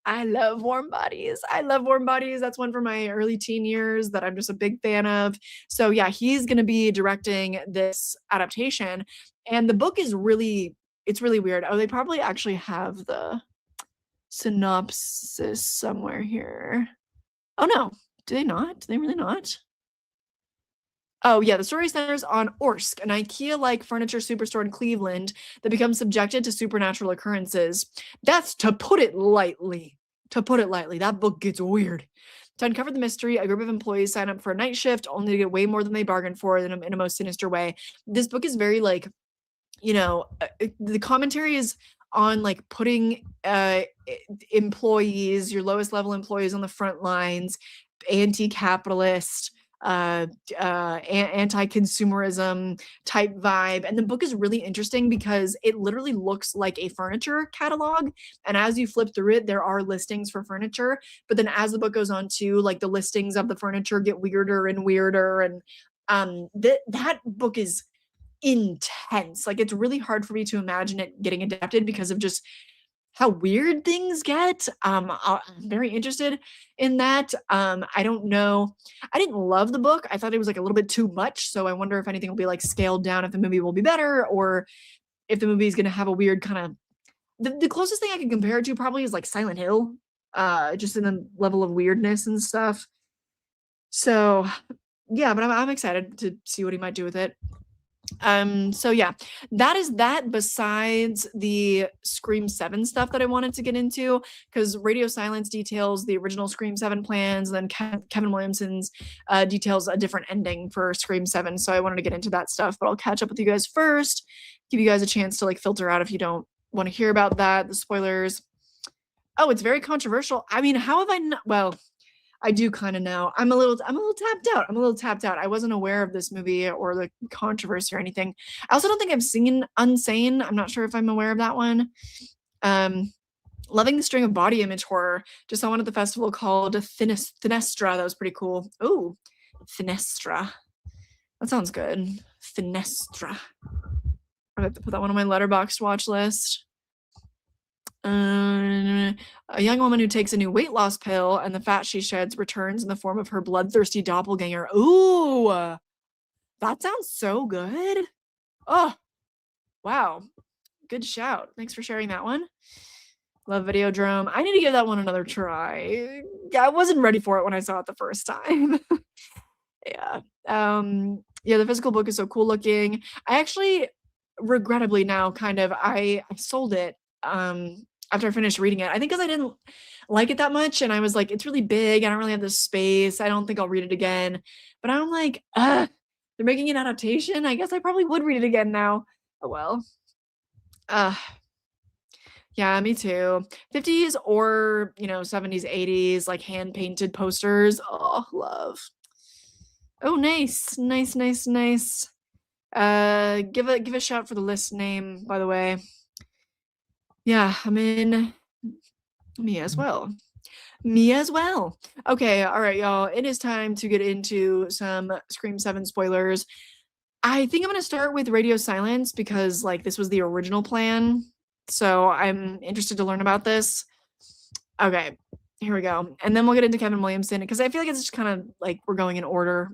Warm Bodies. That's one from my early teen years that I'm just a big fan of. So yeah, he's going to be directing this adaptation. And the book is it's really weird. Oh, they probably actually have the synopsis somewhere here. Oh no, do they not? Do they really not? Oh yeah, the story centers on Orsk, an IKEA-like furniture superstore in Cleveland that becomes subjected to supernatural occurrences. That's to put it lightly. That book gets weird. To uncover the mystery, a group of employees sign up for a night shift only to get way more than they bargained for in a most sinister way. This book is very like, the commentary is on like putting employees, your lowest level employees on the front lines, anti-capitalist, anti-consumerism type vibe. And the book is really interesting because it literally looks like a furniture catalog, and as you flip through it, there are listings for furniture, but then as the book goes on too, like the listings of the furniture get weirder and weirder. And that book is intense. Like, it's really hard for me to imagine it getting adapted because of just how weird things get. I'm very interested in that. I don't know. I didn't love the book. I thought it was like a little bit too much. So I wonder if anything will be like scaled down, if the movie will be better, or if the movie is going to have a weird kind of, the closest thing I can compare it to probably is like Silent Hill, just in the level of weirdness and stuff. So yeah, but I'm excited to see what he might do with it. So yeah, that is that, besides the Scream 7 stuff that I wanted to get into, because Radio Silence details the original Scream 7 plans, and then Kevin Williamson's details a different ending for Scream 7. So I wanted to get into that stuff, but I'll catch up with you guys first, give you guys a chance to like filter out if you don't want to hear about that, the spoilers. Oh, it's very controversial. I mean, how have I not? Well, I do kind of know. I'm a little tapped out. I wasn't aware of this movie or the controversy or anything. I also don't think I've seen Unsane. I'm not sure if I'm aware of that one. Loving the string of body image horror. Just saw one at the festival called Finestra. That was pretty cool. Oh, Finestra. That sounds good. Finestra. I have to put that one on my Letterboxd watch list. then a young woman who takes a new weight loss pill and the fat she sheds returns in the form of her bloodthirsty doppelganger. Ooh, that sounds so good. Oh, wow. Good shout. Thanks for sharing that one. Love Videodrome. I need to give that one another try. Yeah, I wasn't ready for it when I saw it the first time. Yeah. Yeah, the physical book is so cool looking. I actually, regrettably now, I sold it after I finished reading it. I think because I didn't like it that much, and I was like, it's really big. I don't really have the space. I don't think I'll read it again. But I'm like, they're making an adaptation. I guess I probably would read it again now. Oh well. Yeah, me too. 50s or 70s, 80s, like hand painted posters. Oh, love. Oh, nice, nice, nice, nice. Give a shout for the list name, by the way. Yeah, I'm in. Me as well. Me as well. Okay, all right, y'all. It is time to get into some Scream 7 spoilers. I think I'm gonna start with Radio Silence because like this was the original plan. So I'm interested to learn about this. Okay, here we go. And then we'll get into Kevin Williamson because I feel like it's just kind of like we're going in order,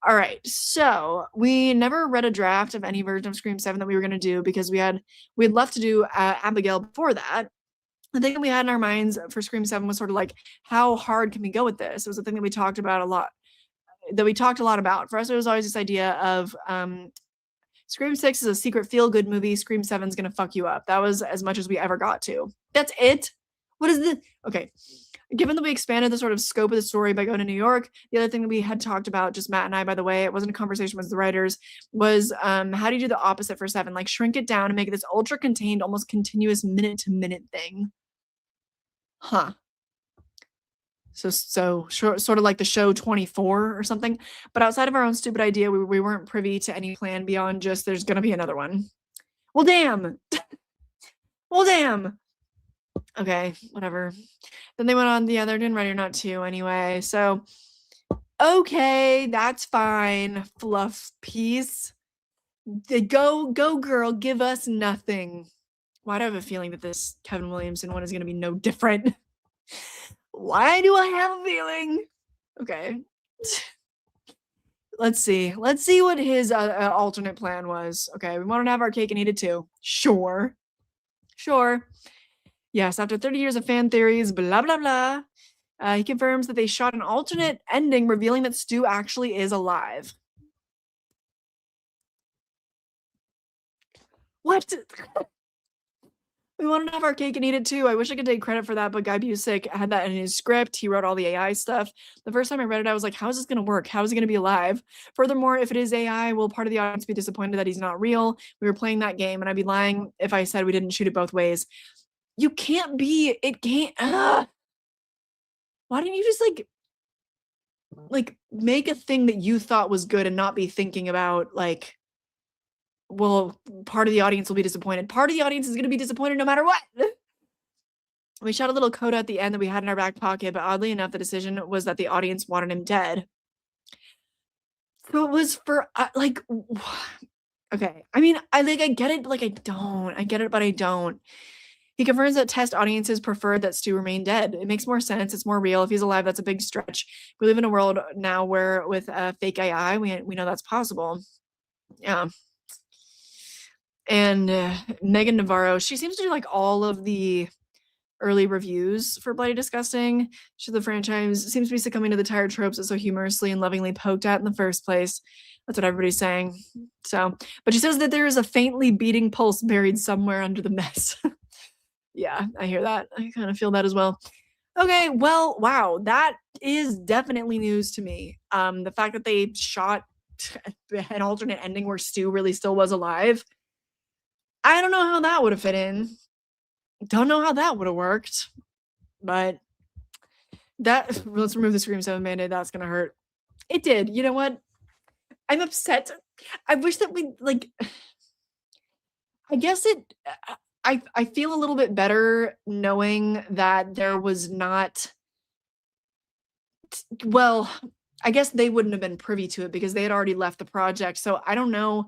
All right, so we never read a draft of any version of Scream 7 that we were going to do because we had left to do Abigail before that. The thing that we had in our minds for Scream 7 was sort of like, how hard can we go with this? It was a thing that we talked about a lot, about. For us, it was always this idea of Scream 6 is a secret feel-good movie. Scream 7 is going to fuck you up. That was as much as we ever got to. That's it. What is the... Okay. Given that we expanded the sort of scope of the story by going to New York, the other thing that we had talked about, just Matt and I, by the way, it wasn't a conversation with the writers, was how do you do the opposite for 7? Like shrink it down and make it this ultra-contained, almost continuous minute-to-minute thing. Huh. So sort of like the show 24 or something. But outside of our own stupid idea, we weren't privy to any plan beyond just there's going to be another one. Well, damn. Well, damn. Okay, whatever. Then they went on, they're doing Ready or Not 2 anyway. So, okay, that's fine. Fluff piece. Go girl, give us nothing. Why do I have a feeling that this Kevin Williamson one is going to be no different? Why do I have a feeling? Okay. Let's see what his alternate plan was. Okay, we want to have our cake and eat it too. Sure. Yes, after 30 years of fan theories, blah, blah, blah, he confirms that they shot an alternate ending revealing that Stu actually is alive. What? We wanted to have our cake and eat it too. I wish I could take credit for that, but Guy Busick had that in his script. He wrote all the AI stuff. The first time I read it, I was like, how is this going to work? How is he going to be alive? Furthermore, if it is AI, will part of the audience be disappointed that he's not real? We were playing that game, and I'd be lying if I said we didn't shoot it both ways. You can't be, it can't, why didn't you just like make a thing that you thought was good and not be thinking about like, well, part of the audience will be disappointed. Part of the audience is going to be disappointed no matter what. We shot a little coda at the end that we had in our back pocket, but oddly enough, the decision was that the audience wanted him dead. So it was for like, okay. I mean, I get it, like I don't. I get it, but I don't. He confirms that test audiences preferred that Stu remain dead. It makes more sense. It's more real. If he's alive, that's a big stretch. We live in a world now where with fake AI, we know that's possible. Yeah. And Megan Navarro, she seems to do like all of the early reviews for Bloody Disgusting. The franchise seems to be succumbing to the tired tropes that so humorously and lovingly poked at in the first place. That's what everybody's saying. So, but she says that there is a faintly beating pulse buried somewhere under the mess. Yeah, I hear that. I kind of feel that as well. Okay, well, wow, that is definitely news to me. The fact that they shot an alternate ending where Stu really still was alive. I don't know how that would have fit in. Don't know how that would have worked. But that, let's remove the Scream 7 Band-Aid. That's going to hurt. It did. You know what? I'm upset. I wish that we, like, I guess it, I feel a little bit better knowing that there was not, well, I guess they wouldn't have been privy to it because they had already left the project. So I don't know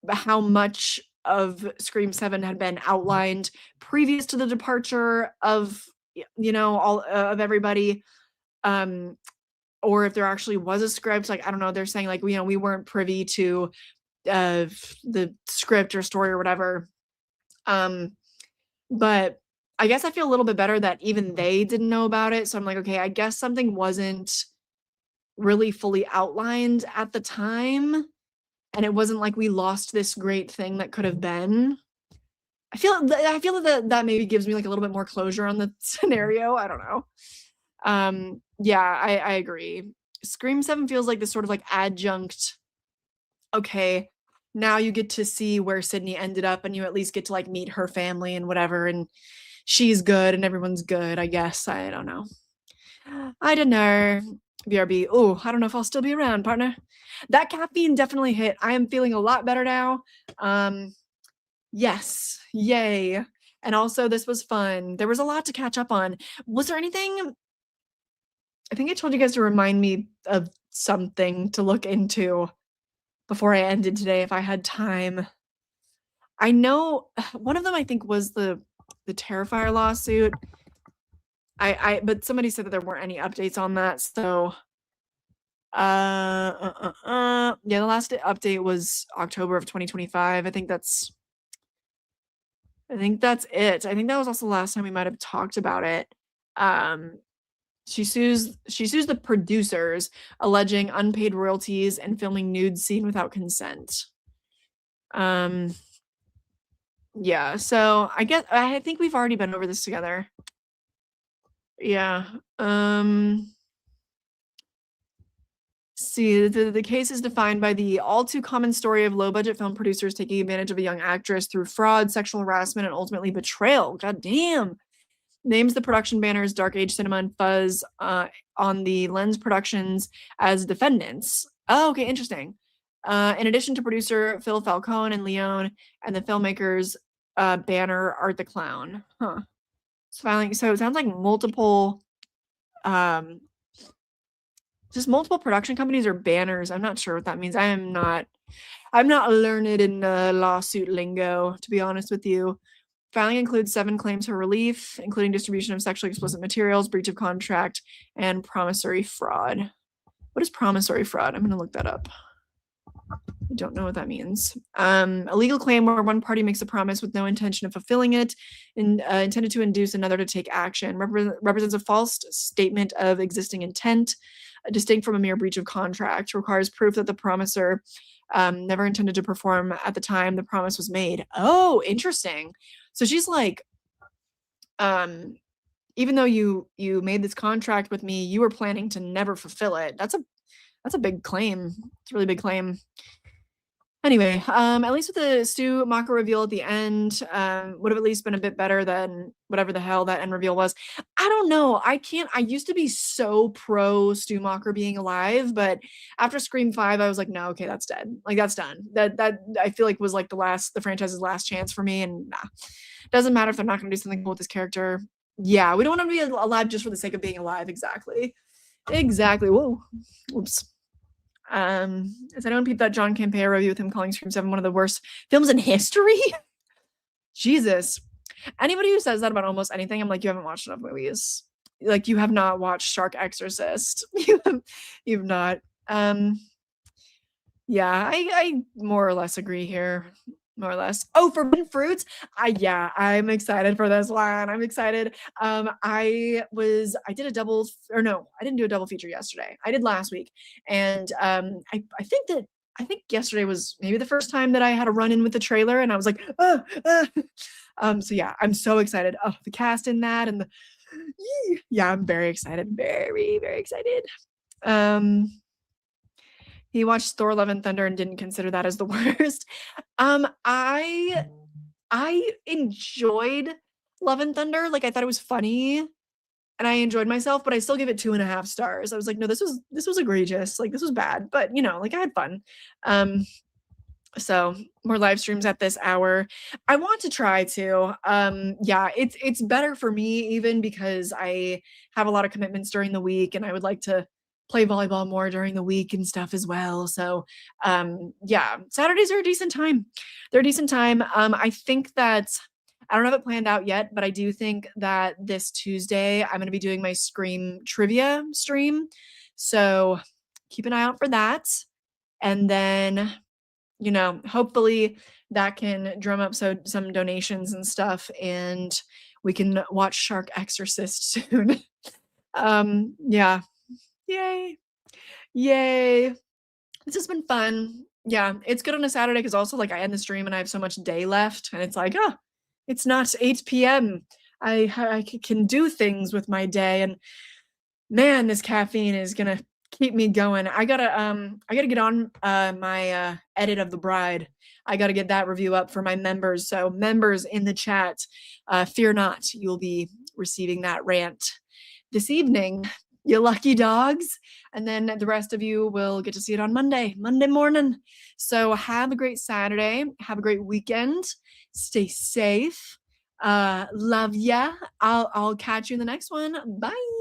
how much of Scream 7 had been outlined previous to the departure of, all of everybody, or if there actually was a script. Like, I don't know, they're saying like, we weren't privy to the script or story or whatever. But I guess I feel a little bit better that even they didn't know about it. So I'm like, okay, I guess something wasn't really fully outlined at the time. And it wasn't like we lost this great thing that could have been. I feel that maybe gives me like a little bit more closure on the scenario. I don't know. Yeah, I agree. Scream 7 feels like this sort of like adjunct. Okay, now you get to see where Sydney ended up, and you at least get to like meet her family and whatever, and she's good and everyone's good, I guess. I don't know. I don't know. BRB. Oh, I don't know if I'll still be around, partner. That caffeine definitely hit. I am feeling a lot better now. Yes. Yay. And also, this was fun. There was a lot to catch up on. Was there anything? I think I told you guys to remind me of something to look into before I ended today if I had time. I know one of them I think was the Terrifier lawsuit. But somebody said that there weren't any updates on that, so yeah, the last update was October of 2025. I think that's it. I think that was also the last time we might have talked about it. She sues the producers, alleging unpaid royalties and filming nude scene without consent. Yeah, so I think we've already been over this together. Yeah. See, the case is defined by the all too common story of low budget film producers taking advantage of a young actress through fraud, sexual harassment, and ultimately betrayal. God damn. Names the production banners Dark Age Cinema and Fuzz on the Lens Productions as defendants. Oh, okay, interesting. In addition to producer Phil Falcone and Leone and the filmmakers banner Art the Clown. Huh. So it sounds like multiple just multiple production companies or banners. I'm not sure what that means. I'm not learned in lawsuit lingo, to be honest with you. Filing includes 7 claims for relief, including distribution of sexually explicit materials, breach of contract, and promissory fraud. What is promissory fraud? I'm going to look that up. I don't know what that means. A legal claim where one party makes a promise with no intention of fulfilling it, and intended to induce another to take action, represents a false statement of existing intent, distinct from a mere breach of contract, requires proof that the promiser never intended to perform at the time the promise was made. Oh, interesting. So she's like, even though you made this contract with me, you were planning to never fulfill it. That's a big claim. It's a really big claim. Anyway, at least with the Stu Macher reveal at the end, would have at least been a bit better than whatever the hell that end reveal was. I don't know. I used to be so pro Stu Macher being alive, but after Scream 5, I was like, no, okay, that's dead. Like, that's done. That I feel like was like the franchise's last chance for me, and nah. Doesn't matter if they're not going to do something cool with this character. Yeah, we don't want to be alive just for the sake of being alive. Exactly. Whoa. Oops. Has anyone peeped that John Campea review with him calling Scream 7 one of the worst films in history? Jesus. Anybody who says that about almost anything, I'm like, you haven't watched enough movies. Like, you have not watched Shark Exorcist. You've not. Yeah, I more or less agree here. More or less. Oh, Forbidden Fruits. I'm excited for this one. I'm excited. I didn't do a double feature yesterday. I did last week. And I think yesterday was maybe the first time that I had a run-in with the trailer, and I was like, so yeah, I'm so excited. Oh, the cast in that, and I'm very excited. Very, very excited. He watched Thor: Love and Thunder and didn't consider that as the worst. I enjoyed Love and Thunder. Like, I thought it was funny and I enjoyed myself, but I still give it 2.5 stars. I was like, no, this was egregious. Like, this was bad, but like, I had fun. So more live streams at this hour. I want to try to. Yeah, it's better for me even because I have a lot of commitments during the week, and I would like to play volleyball more during the week and stuff as well. So, yeah, Saturdays are a decent time. They're a decent time. I think that I don't have it planned out yet, but I do think that this Tuesday I'm going to be doing my Scream trivia stream. So keep an eye out for that. And then, hopefully that can drum up some donations and stuff, and we can watch Shark Exorcist soon. Yeah. Yay. Yay. This has been fun. Yeah, it's good on a Saturday because also like I end the stream and I have so much day left, and it's like, it's not 8 p.m. I can do things with my day, and man, this caffeine is gonna keep me going. I gotta get on my edit of The Bride. I gotta get that review up for my members. So members in the chat, fear not, you'll be receiving that rant this evening, you lucky dogs. And then the rest of you will get to see it on Monday morning. So have a great Saturday. Have a great weekend. Stay safe. Love ya. I'll catch you in the next one. Bye.